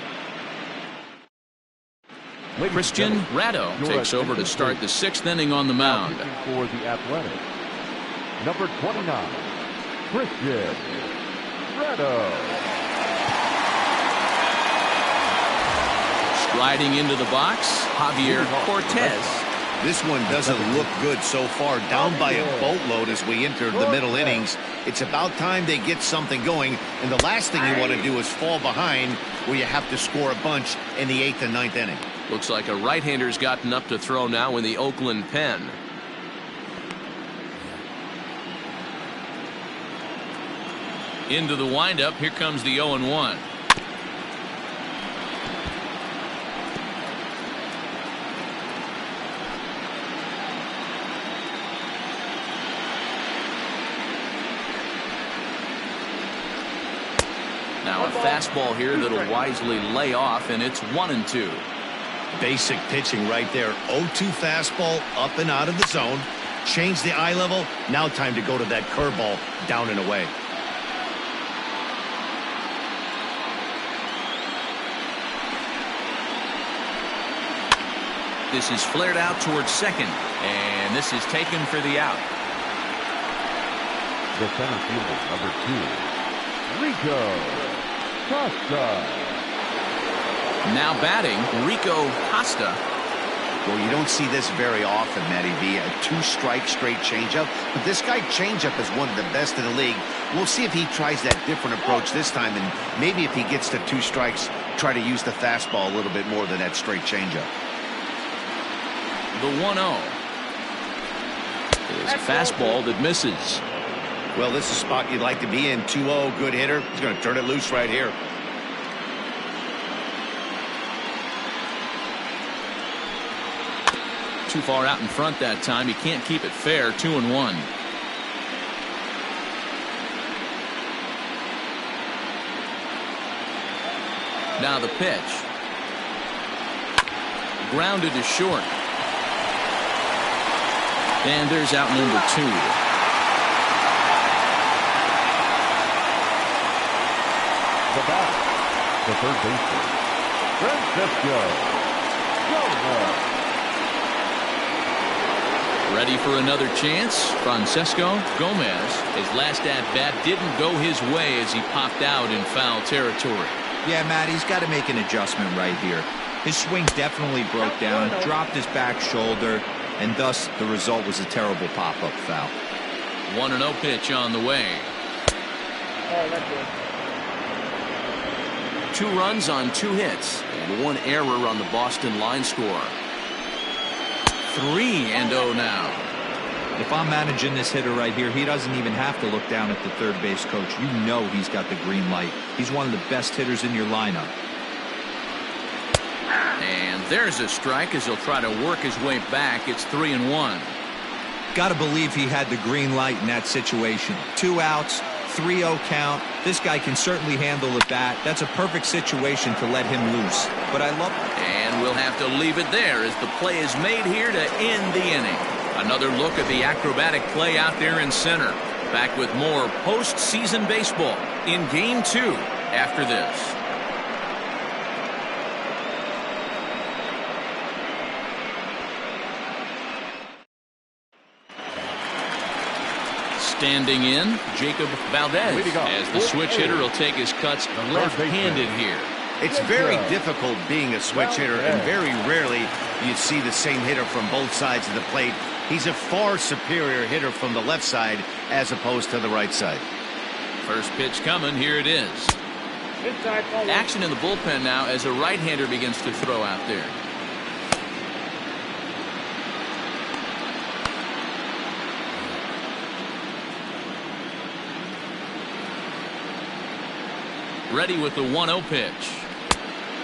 [SPEAKER 1] Christian Ratto takes over to start the 6th inning on the mound.
[SPEAKER 3] For the Athletics, number 29, Christian Ratto.
[SPEAKER 1] Striding into the box, Javier Cortez.
[SPEAKER 2] This one doesn't look good so far. Down by a boatload as we enter the middle innings. It's about time they get something going. And the last thing you want to do is fall behind where you have to score a bunch in the 8th and 9th inning.
[SPEAKER 1] Looks like a right-hander's gotten up to throw now in the Oakland pen. Into the windup. Here comes the 0-1. Now a fastball here that'll wisely lay off, and it's 1-2.
[SPEAKER 2] Basic pitching right there. 0-2 fastball up and out of the zone. Change the eye level. Now time to go to that curveball down and away.
[SPEAKER 1] This is flared out towards second, and this is taken for the out.
[SPEAKER 3] The center fielder, number 2, Rico Costa.
[SPEAKER 1] Now batting, Rico Costa.
[SPEAKER 2] Well, you don't see this very often, Matty V. A 2-strike straight changeup. But this guy changeup is one of the best in the league. We'll see if he tries that different approach this time. And maybe if he gets to 2 strikes, try to use the fastball a little bit more than that straight changeup.
[SPEAKER 1] The 1-0 is a fastball that misses.
[SPEAKER 2] Well, this is a spot you'd like to be in. 2-0, good hitter. He's going to turn it loose right here.
[SPEAKER 1] Too far out in front that time. He can't keep it fair. 2-1. Now the pitch. Grounded to short. And there's out number 2.
[SPEAKER 3] The batter, the third baseman, Francesco Gomez.
[SPEAKER 1] Ready for another chance. Francesco Gomez. His last at-bat didn't go his way as he popped out in foul territory.
[SPEAKER 4] Yeah, Matt, he's got to make an adjustment right here. His swing definitely broke down, dropped his back shoulder, and thus the result was a terrible pop-up foul.
[SPEAKER 1] 1-0 pitch on the way.
[SPEAKER 6] Oh, that's good.
[SPEAKER 1] 2 runs on 2 hits and 1 error on the Boston line score. 3-0 now.
[SPEAKER 4] If I'm managing this hitter right here, he doesn't even have to look down at the third base coach. You know he's got the green light. He's one of the best hitters in your lineup.
[SPEAKER 1] And there's a strike as he'll try to work his way back. It's 3-1.
[SPEAKER 4] Got to believe he had the green light in that situation. 2 outs, 3-0 count. This guy can certainly handle the bat. That's a perfect situation to let him loose. But I love it.
[SPEAKER 1] And we'll have to leave it there as the play is made here to end the inning. Another look at the acrobatic play out there in center. Back with more postseason baseball in Game 2 after this. Standing in, Jacob Valdez, as the switch hitter will take his cuts left-handed here.
[SPEAKER 2] It's very difficult being a switch hitter, and very rarely you see the same hitter from both sides of the plate. He's a far superior hitter from the left side as opposed to the right side.
[SPEAKER 1] First pitch coming, here it is. Action in the bullpen now as a right-hander begins to throw out there. Ready with the 1-0 pitch.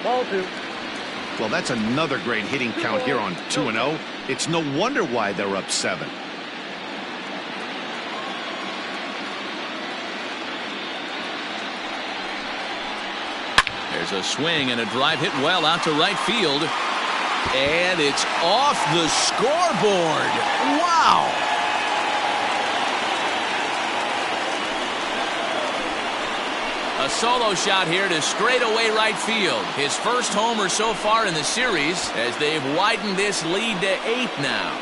[SPEAKER 6] Ball 2.
[SPEAKER 2] Well, that's another great hitting count here on 2-0. It's no wonder why they're up 7.
[SPEAKER 1] There's a swing and a drive hit well out to right field. And it's off the scoreboard. Wow! A solo shot here to straightaway right field. His first homer so far in the series as they've widened this lead to 8 now.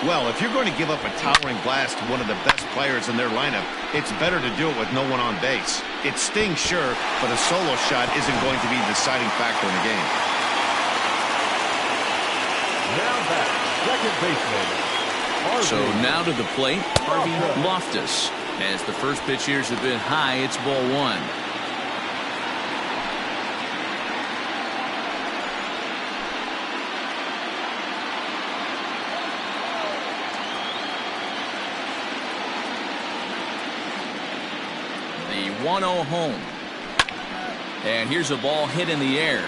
[SPEAKER 2] Well, if you're going to give up a towering blast to one of the best players in their lineup, it's better to do it with no one on base. It stings, sure, but a solo shot isn't going to be the deciding factor in the game.
[SPEAKER 3] Now back, second baseman.
[SPEAKER 1] So now to the plate, Harvey Loftus. As the first pitch here's a bit high, it's ball one. The 1-0 home. And here's a ball hit in the air.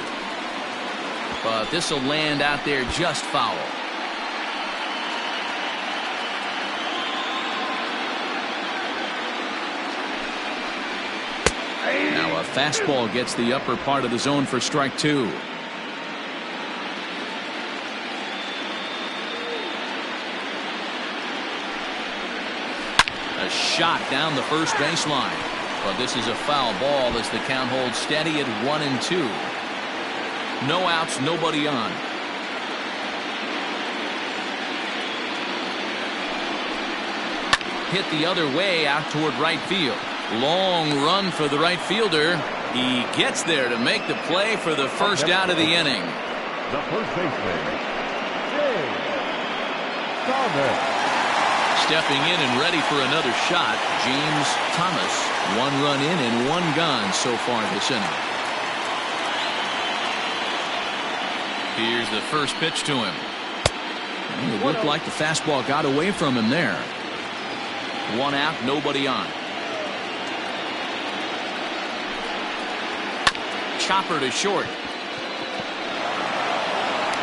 [SPEAKER 1] But this will land out there just foul. Now a fastball gets the upper part of the zone for strike two. A shot down the first baseline. But this is a foul ball as the count holds steady at 1-2. No outs, nobody on. Hit the other way out toward right field. Long run for the right fielder. He gets there to make the play for the first out of the inning.
[SPEAKER 3] The first baseman, Gomez.
[SPEAKER 1] Stepping in and ready for another shot, James Thomas. 1 run in and 1 gone so far this inning. Here's the first pitch to him. And it looked like the fastball got away from him there. 1 out, nobody on. Chopper to short.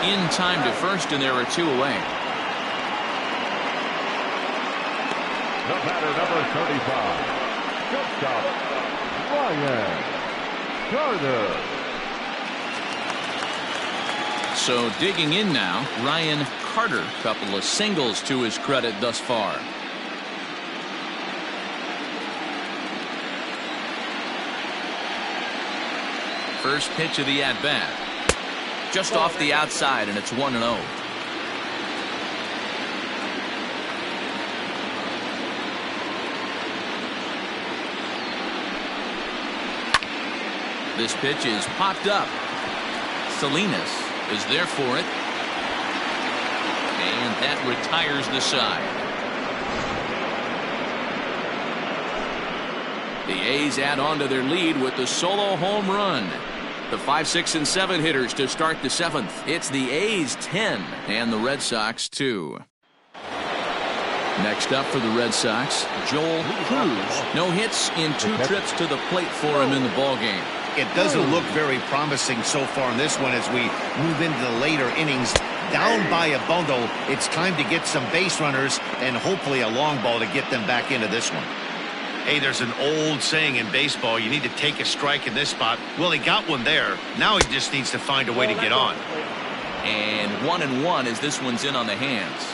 [SPEAKER 1] In time to first, and there are 2 away.
[SPEAKER 3] The batter, number 35. Shortstop, Ryan Carter.
[SPEAKER 1] So digging in now, Ryan Carter. Couple of singles to his credit thus far. First pitch of the at-bat. Just off the outside, and it's 1-0. This pitch is popped up. Salinas is there for it. And that retires the side. The A's add on to their lead with the solo home run. The 5, 6, and 7 hitters to start the 7th. It's the A's 10 and the Red Sox 2. Next up for the Red Sox, Joel Cruz. No hits in 2 trips to the plate for him in the ballgame.
[SPEAKER 2] It doesn't look very promising so far in this one as we move into the later innings. Down by a bundle, it's time to get some base runners and hopefully a long ball to get them back into this one. Hey, there's an old saying in baseball, you need to take a strike in this spot. Well, he got one there. Now he just needs to find a way to get on.
[SPEAKER 1] And 1-1 as this one's in on the hands.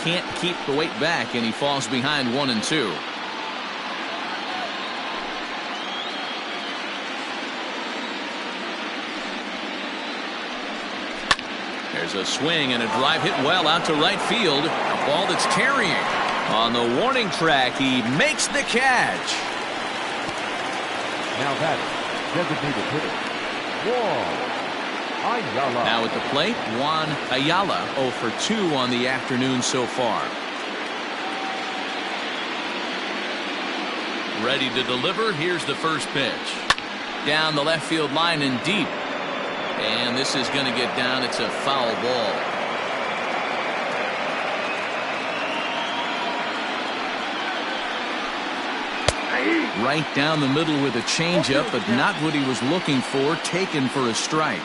[SPEAKER 1] Can't keep the weight back, and he falls behind 1-2. There's a swing and a drive hit well out to right field. A ball that's carrying. On the warning track, he makes the catch.
[SPEAKER 3] Now batter, designated hitter, Juan Ayala.
[SPEAKER 1] Now at the plate, Juan Ayala 0 for 2 on the afternoon so far. Ready to deliver. Here's the first pitch. Down the left field line and deep. And this is going to get down. It's a foul ball. Right down the middle with a changeup, but not what he was looking for. Taken for a strike.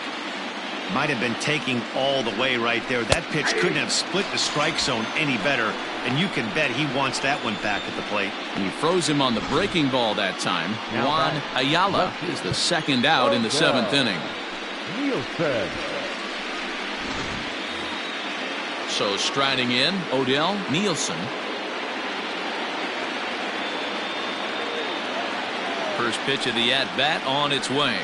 [SPEAKER 2] Might have been taking all the way right there. That pitch couldn't have split the strike zone any better. And you can bet he wants that one back at the plate.
[SPEAKER 1] He froze him on the breaking ball that time. Juan Ayala is the second out in the 7th inning. So striding in, Odell Nielsen. First pitch of the at-bat on its way.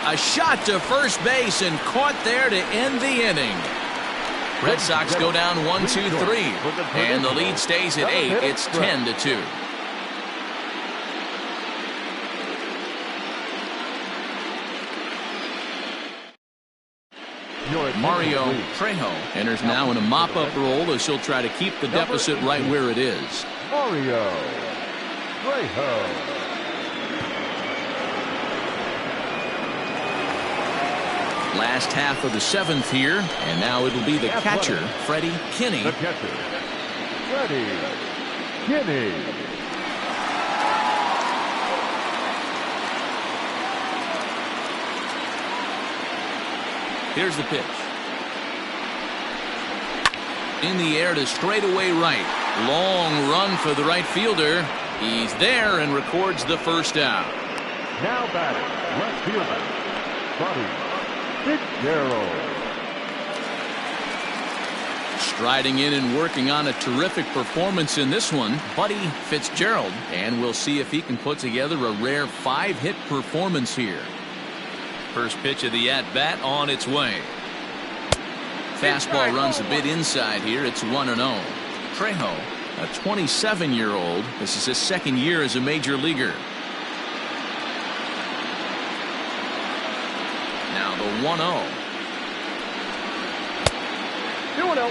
[SPEAKER 1] A shot to first base and caught there to end the inning. Red Sox go down 1-2-3, and the lead stays at 8. It's 10-2. Mario Trejo enters now in a mop-up role as he'll try to keep the deficit right where it is.
[SPEAKER 3] Mario Trejo.
[SPEAKER 1] Last half of the 7th here, and now it'll be the catcher, Freddie Kinney.
[SPEAKER 3] The catcher, Freddie Kinney.
[SPEAKER 1] Here's the pitch. In the air to straightaway right. Long run for the right fielder. He's there and records the first out.
[SPEAKER 3] Now batting, left fielder, Buddy Fitzgerald.
[SPEAKER 1] Striding in and working on a terrific performance in this one, Buddy Fitzgerald. And we'll see if he can put together a rare 5-hit performance here. First pitch of the at-bat on its way. Fastball runs a bit inside here. It's 1-0. Trejo, a 27-year-old. This is his second year as a major leaguer. Now the 1-0.
[SPEAKER 6] 2-0.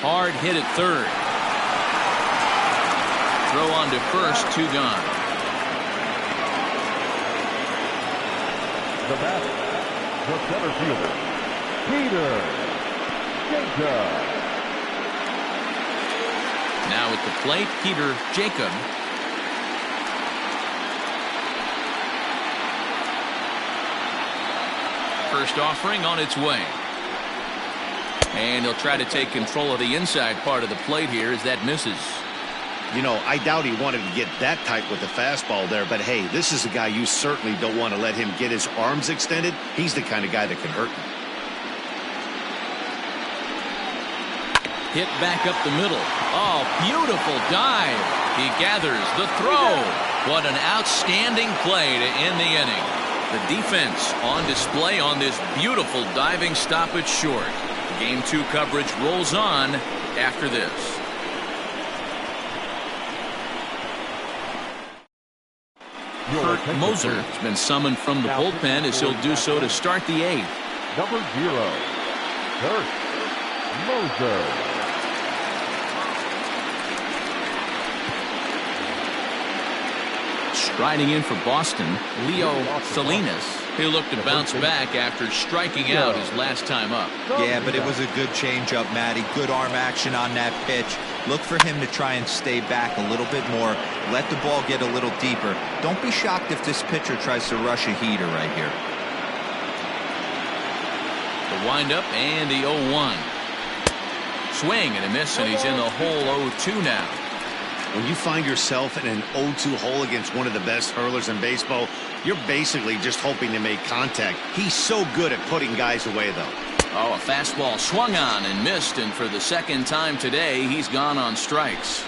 [SPEAKER 1] Hard hit at third. Throw on to first, 2 gone.
[SPEAKER 3] The batter, the center fielder, Peter Jacob.
[SPEAKER 1] Now at the plate, Peter Jacob. First offering on its way. And he'll try to take control of the inside part of the plate here as that misses.
[SPEAKER 2] You know, I doubt he wanted to get that tight with the fastball there, but hey, this is a guy you certainly don't want to let him get his arms extended. He's the kind of guy that can hurt you.
[SPEAKER 1] Hit back up the middle. Oh, beautiful dive. He gathers the throw. What an outstanding play to end the inning. The defense on display on this beautiful diving stoppage short. Game 2 coverage rolls on after this. Kurt Moser has been summoned from the bullpen as he'll do so to start the 8th.
[SPEAKER 3] Number 0, Kurt Moser.
[SPEAKER 1] Striding in for Boston, Leo Salinas. He looked to bounce back after striking out his last time up.
[SPEAKER 4] Yeah, but it was a good changeup, Matty. Good arm action on that pitch. Look for him to try and stay back a little bit more. Let the ball get a little deeper. Don't be shocked if this pitcher tries to rush a heater right here.
[SPEAKER 1] The windup and the 0-1. Swing and a miss, and he's in the hole 0-2 now.
[SPEAKER 2] When you find yourself in an 0-2 hole against one of the best hurlers in baseball, you're basically just hoping to make contact. He's so good at putting guys away, though.
[SPEAKER 1] Oh, a fastball swung on and missed, and for the second time today, he's gone on strikes.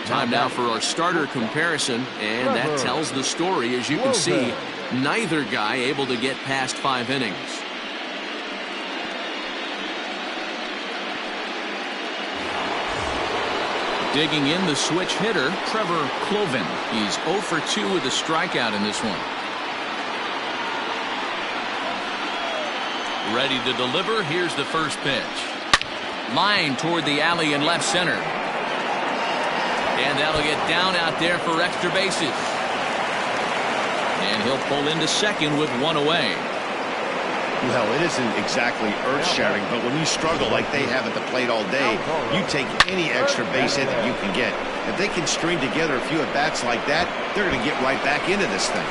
[SPEAKER 1] Time now for our starter comparison, and that tells the story. As you can see, neither guy able to get past 5 innings. Digging in, the switch hitter, Trevor Clovin. He's 0 for 2 with a strikeout in this one. Ready to deliver. Here's the first pitch. Line toward the alley in left center. And that'll get down out there for extra bases. And he'll pull into second with 1 away.
[SPEAKER 2] Well, it isn't exactly earth-shattering, but when you struggle like they have at the plate all day, you take any extra base hit that you can get. If they can string together a few at-bats like that, they're going to get right back into this thing.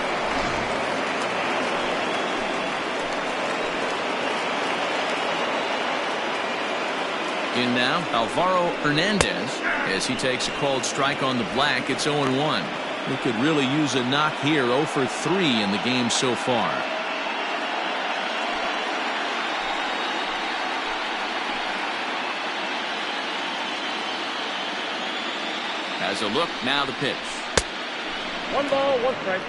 [SPEAKER 1] In now, Alvaro Hernandez, as he takes a called strike on the black. It's 0-1. He could really use a knock here. 0 for 3 in the game so far. Has a look, now the pitch.
[SPEAKER 6] 1 ball, 1 strike.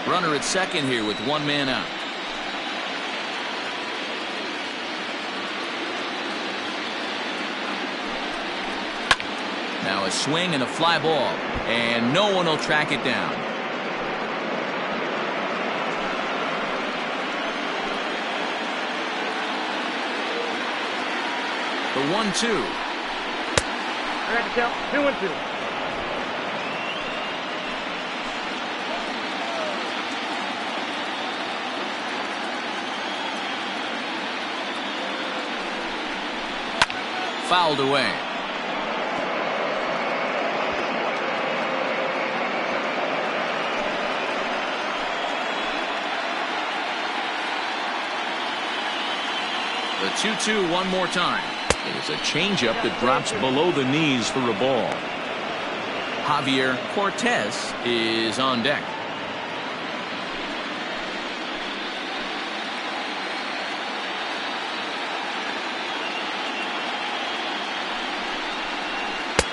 [SPEAKER 1] Runner at second here with 1 man out. Now a swing and a fly ball, and no one will track it down. The 1-2.
[SPEAKER 6] I got to count 2-2.
[SPEAKER 1] Fouled away. The 2-2 one more time. It is a changeup that drops below the knees for a ball. Javier Cortez is on deck.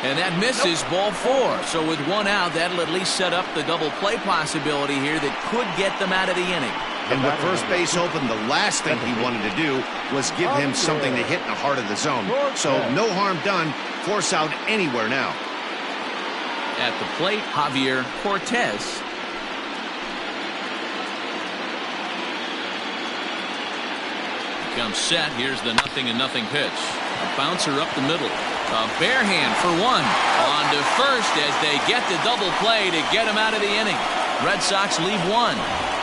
[SPEAKER 1] And that misses, ball 4. So with 1 out, that'll at least set up the double play possibility here that could get them out of the inning.
[SPEAKER 2] And with first base open, the last thing he wanted to do was give him something to hit in the heart of the zone. So no harm done. Force out anywhere now.
[SPEAKER 1] At the plate, Javier Cortez. Comes set. Here's the 0-0 pitch. A bouncer up the middle. A bare hand for 1. On to first as they get the double play to get him out of the inning. Red Sox leave 1.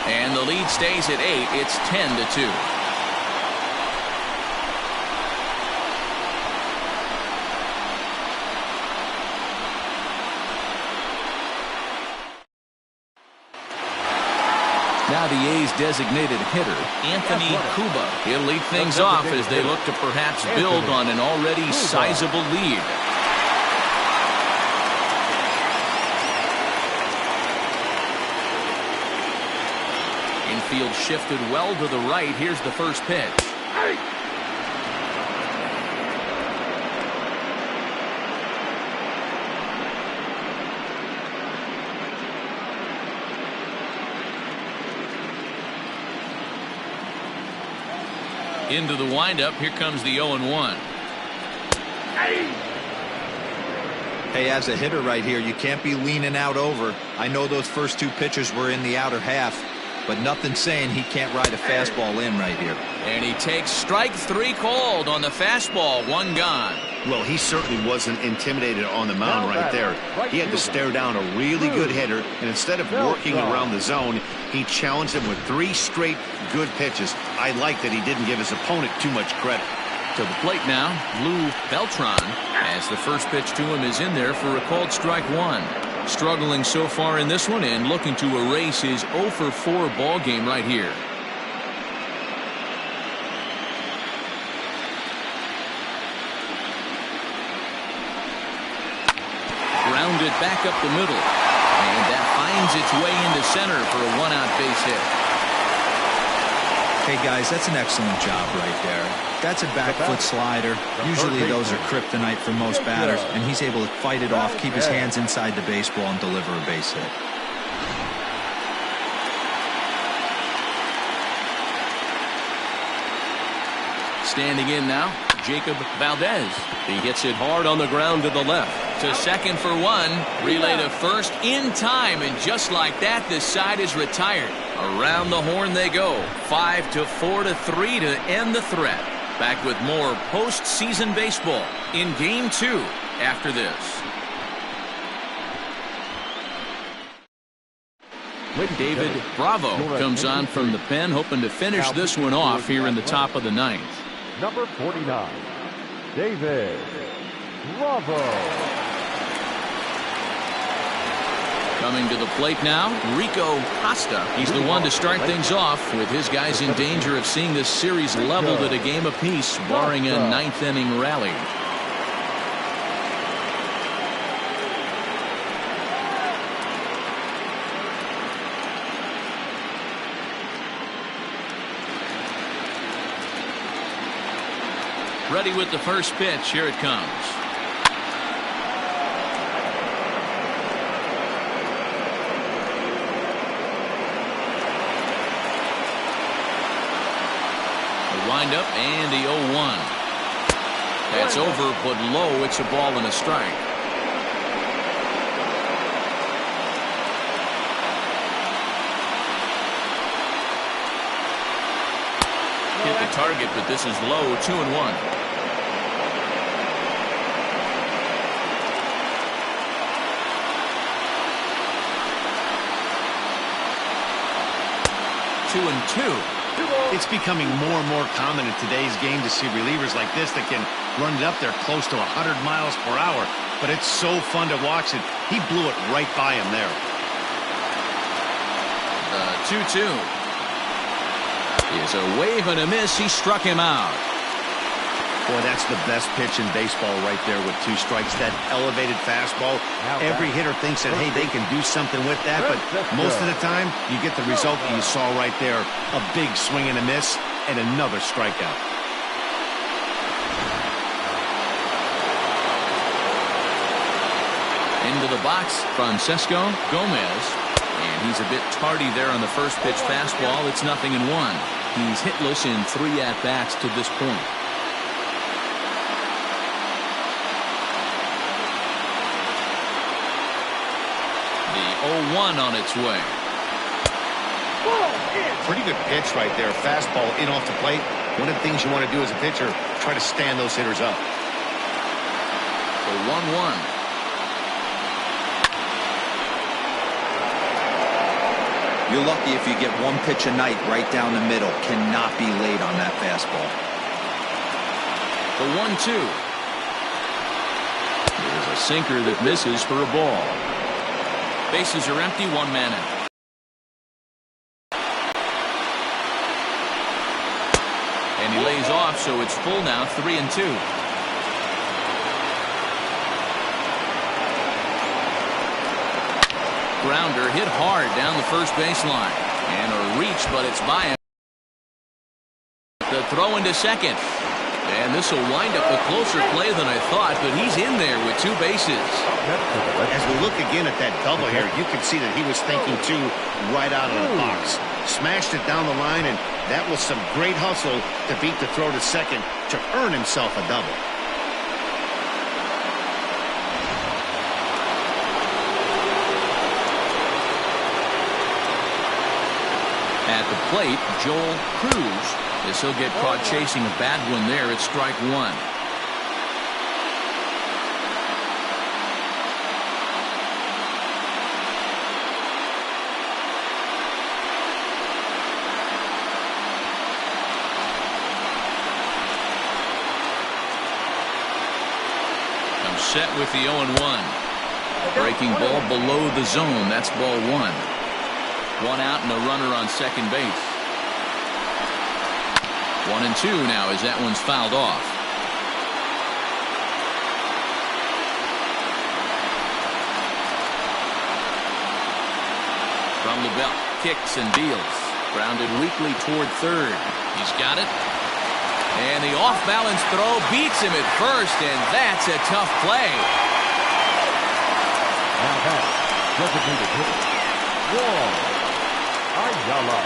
[SPEAKER 1] And the lead stays at 8. It's 10-2. Now the A's designated hitter, Anthony Kuba. He'll lead things off as they look to perhaps build on an already sizable lead. Infield shifted well to the right. Here's the first pitch. Into the windup. Here comes the 0-1.
[SPEAKER 4] Hey, as a hitter right here, you can't be leaning out over. I know those first 2 pitches were in the outer half, but nothing saying he can't ride a fastball in right here.
[SPEAKER 1] And he takes strike 3 called on the fastball. 1 gone.
[SPEAKER 2] Well, he certainly wasn't intimidated on the mound right there. He had to stare down a really good hitter, and instead of working around the zone, he challenged him with 3 straight good pitches. I like that he didn't give his opponent too much credit.
[SPEAKER 1] To the plate now, Lou Beltran, as the first pitch to him is in there for a called strike 1. Struggling so far in this one and looking to erase his 0-for-4 ball game right here. Grounded back up the middle, and that finds its way into center for a 1-out base hit.
[SPEAKER 4] Hey guys, that's an excellent job right there. That's a back foot slider. Usually those are kryptonite for most batters, and he's able to fight it off, keep his hands inside the baseball, and deliver a base hit.
[SPEAKER 1] Standing in now, Jacob Valdez. He hits it hard on the ground to the left. To second for 1. Relay to first in time, and just like that, this side is retired. Around the horn they go. 5-4-3 to end the threat. Back with more postseason baseball in Game 2 after this. David Bravo comes on from the pen, hoping to finish this one off here in the top of the 9th.
[SPEAKER 3] Number 49, David Bravo.
[SPEAKER 1] Coming to the plate now, Rico Costa. He's the one to start things off, with his guys in danger of seeing this series leveled at a game apiece, barring a 9th inning rally. Ready with the first pitch. Here it comes. The windup and the 0-1. That's over, but low. It's a ball and a strike. Hit the target, but this is low. 2-1.
[SPEAKER 2] It's becoming more and more common in today's game to see relievers like this that can run it up there close to 100 miles per hour. But it's so fun to watch it. He blew it right by him there.
[SPEAKER 1] The 2-2 is a wave and a miss. He struck him out.
[SPEAKER 2] Boy, that's the best pitch in baseball right there with 2 strikes. That elevated fastball. Every hitter thinks that, hey, they can do something with that, but most of the time, you get the result that you saw right there. A big swing and a miss, and another strikeout.
[SPEAKER 1] Into the box, Francesco Gomez. And he's a bit tardy there on the first pitch fastball. It's 0-1. He's hitless in 3 at-bats to this point. The 0-1 on its way.
[SPEAKER 2] Pretty good pitch right there. Fastball in off the plate. One of the things you want to do as a pitcher, try to stand those hitters up.
[SPEAKER 1] The 1-1.
[SPEAKER 4] You're lucky if you get one pitch a night right down the middle. Cannot be late on that fastball.
[SPEAKER 1] The 1-2. There's a sinker that misses for a ball. Bases are empty. 1 man out. And he lays off, so it's full now. 3-2. Grounder hit hard down the first baseline. And a reach, but it's by him. The throw into second. And this will wind up a closer play than I thought, but he's in there with 2 bases.
[SPEAKER 2] As we look again at that double here, you can see that he was thinking 2 right out of the box. Smashed it down the line, and that was some great hustle to beat the throw to second to earn himself a double.
[SPEAKER 1] At the plate, Joel Cruz. As he'll get caught chasing a bad one there. It's strike 1. Comes set with the 0-1. Breaking ball below the zone. That's ball 1. 1 out and a runner on second base. 1-2 now as that one's fouled off. From the belt, kicks and deals. Grounded weakly toward third. He's got it. And the off-balance throw beats him at first, and that's a tough play.
[SPEAKER 3] Now that's designated hitter Juan Ayala.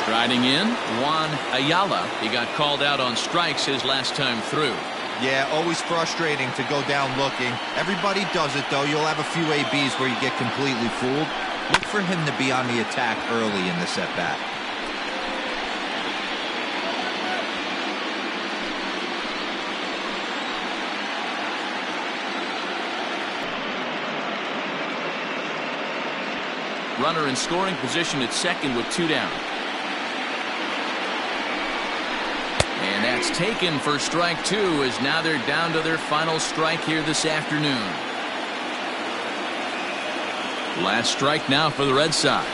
[SPEAKER 1] Striding in, Juan Ayala. He got called out on strikes his last time through.
[SPEAKER 4] Yeah, always frustrating to go down looking. Everybody does it, though. You'll have a few ABs where you get completely fooled. Look for him to be on the attack early in this at-bat.
[SPEAKER 1] Runner in scoring position at second with 2 down. And that's taken for strike 2 as now they're down to their final strike here this afternoon. Last strike now for the Red Sox.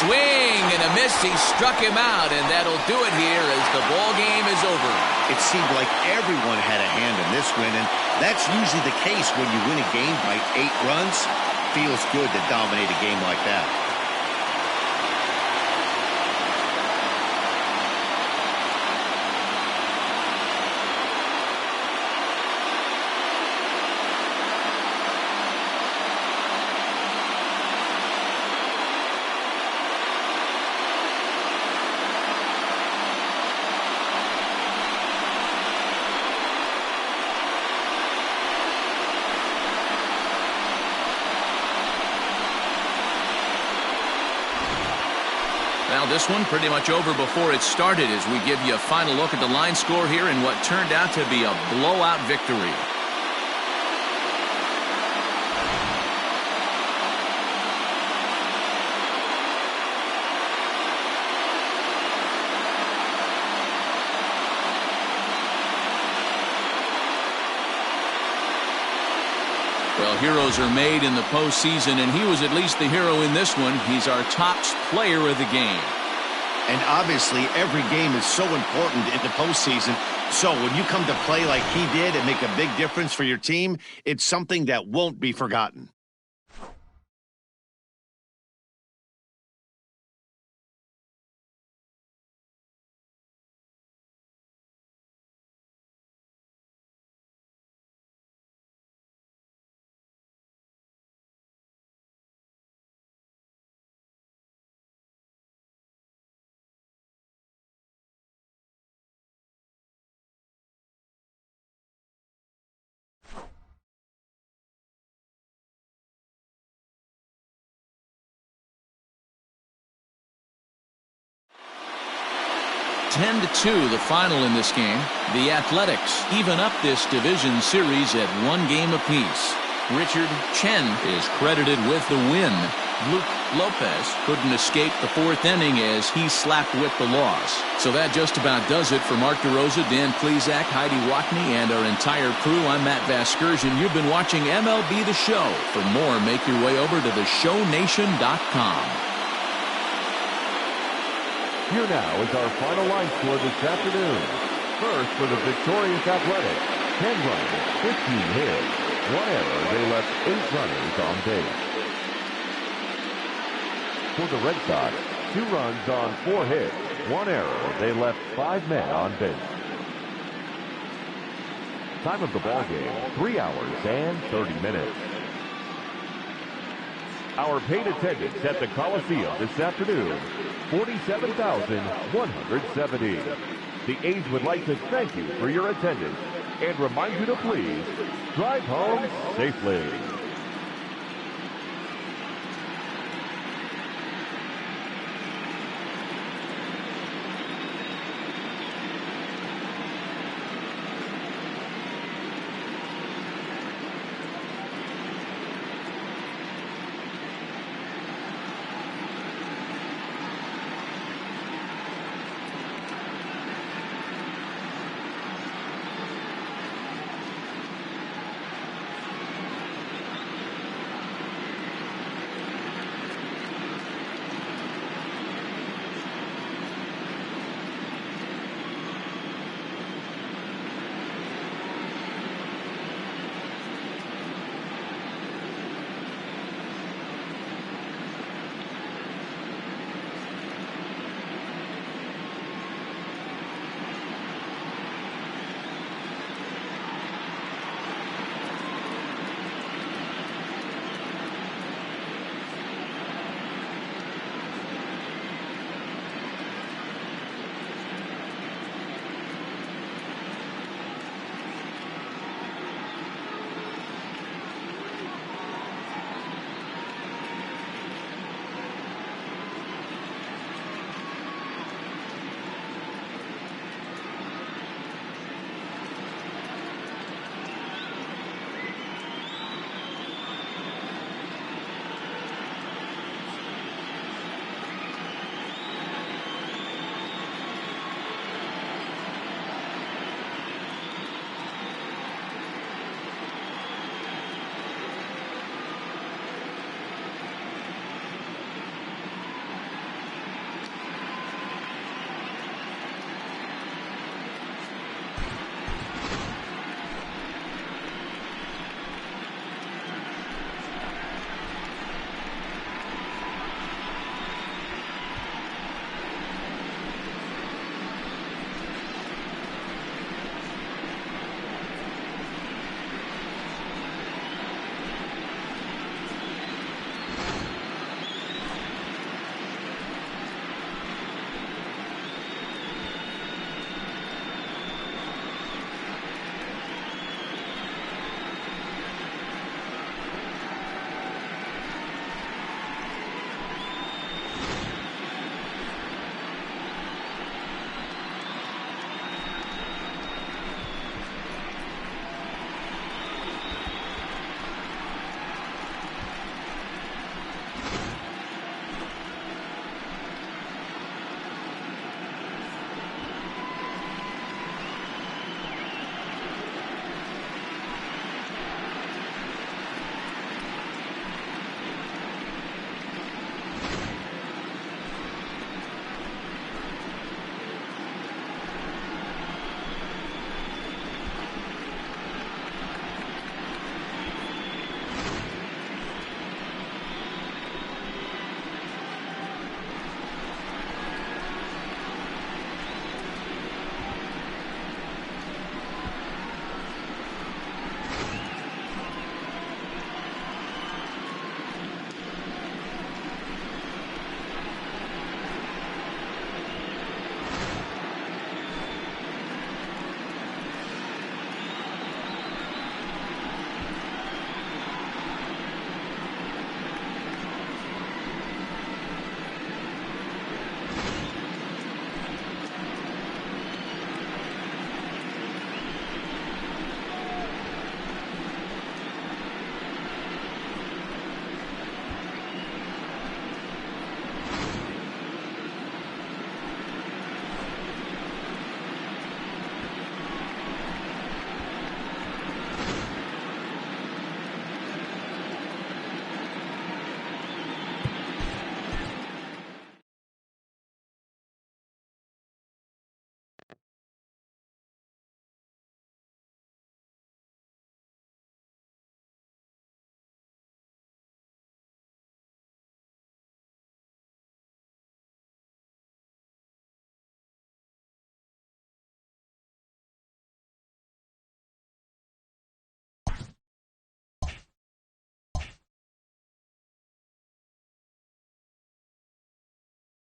[SPEAKER 1] Swing and a miss. He struck him out, and that'll do it here as the ball game is over.
[SPEAKER 2] It seemed like everyone had a hand in this win, and that's usually the case when you win a game by 8 runs. Feels good to dominate a game like that.
[SPEAKER 1] Well, this one pretty much over before it started as we give you a final look at the line score here in what turned out to be a blowout victory. Well, heroes are made in the postseason, and he was at least the hero in this one. He's our top player of the game.
[SPEAKER 2] And obviously, every game is so important in the postseason. So when you come to play like he did and make a big difference for your team, it's something that won't be forgotten.
[SPEAKER 1] (10-2) the final in this game. The Athletics even up this division series at 1 game apiece. Richard Chen is credited with the win. Luke Lopez couldn't escape the 4th inning as he slapped with the loss. So that just about does it for Mark DeRosa, Dan Plesac, Heidi Watney, and our entire crew. I'm Matt Vasgersian. You've been watching MLB The Show. For more, make your way over to theshownation.com.
[SPEAKER 3] Here now is our final line score this afternoon. First, for the victorious Athletics, 10 runs, 15 hits, 1 error. They left 8 runners on base. For the Red Sox, 2 runs on 4 hits, 1 error. They left 5 men on base. Time of the ball game, 3 hours and 30 minutes. Our paid attendance at the Coliseum this afternoon, 47,170. The A's would like to thank you for your attendance and remind you to please drive home safely.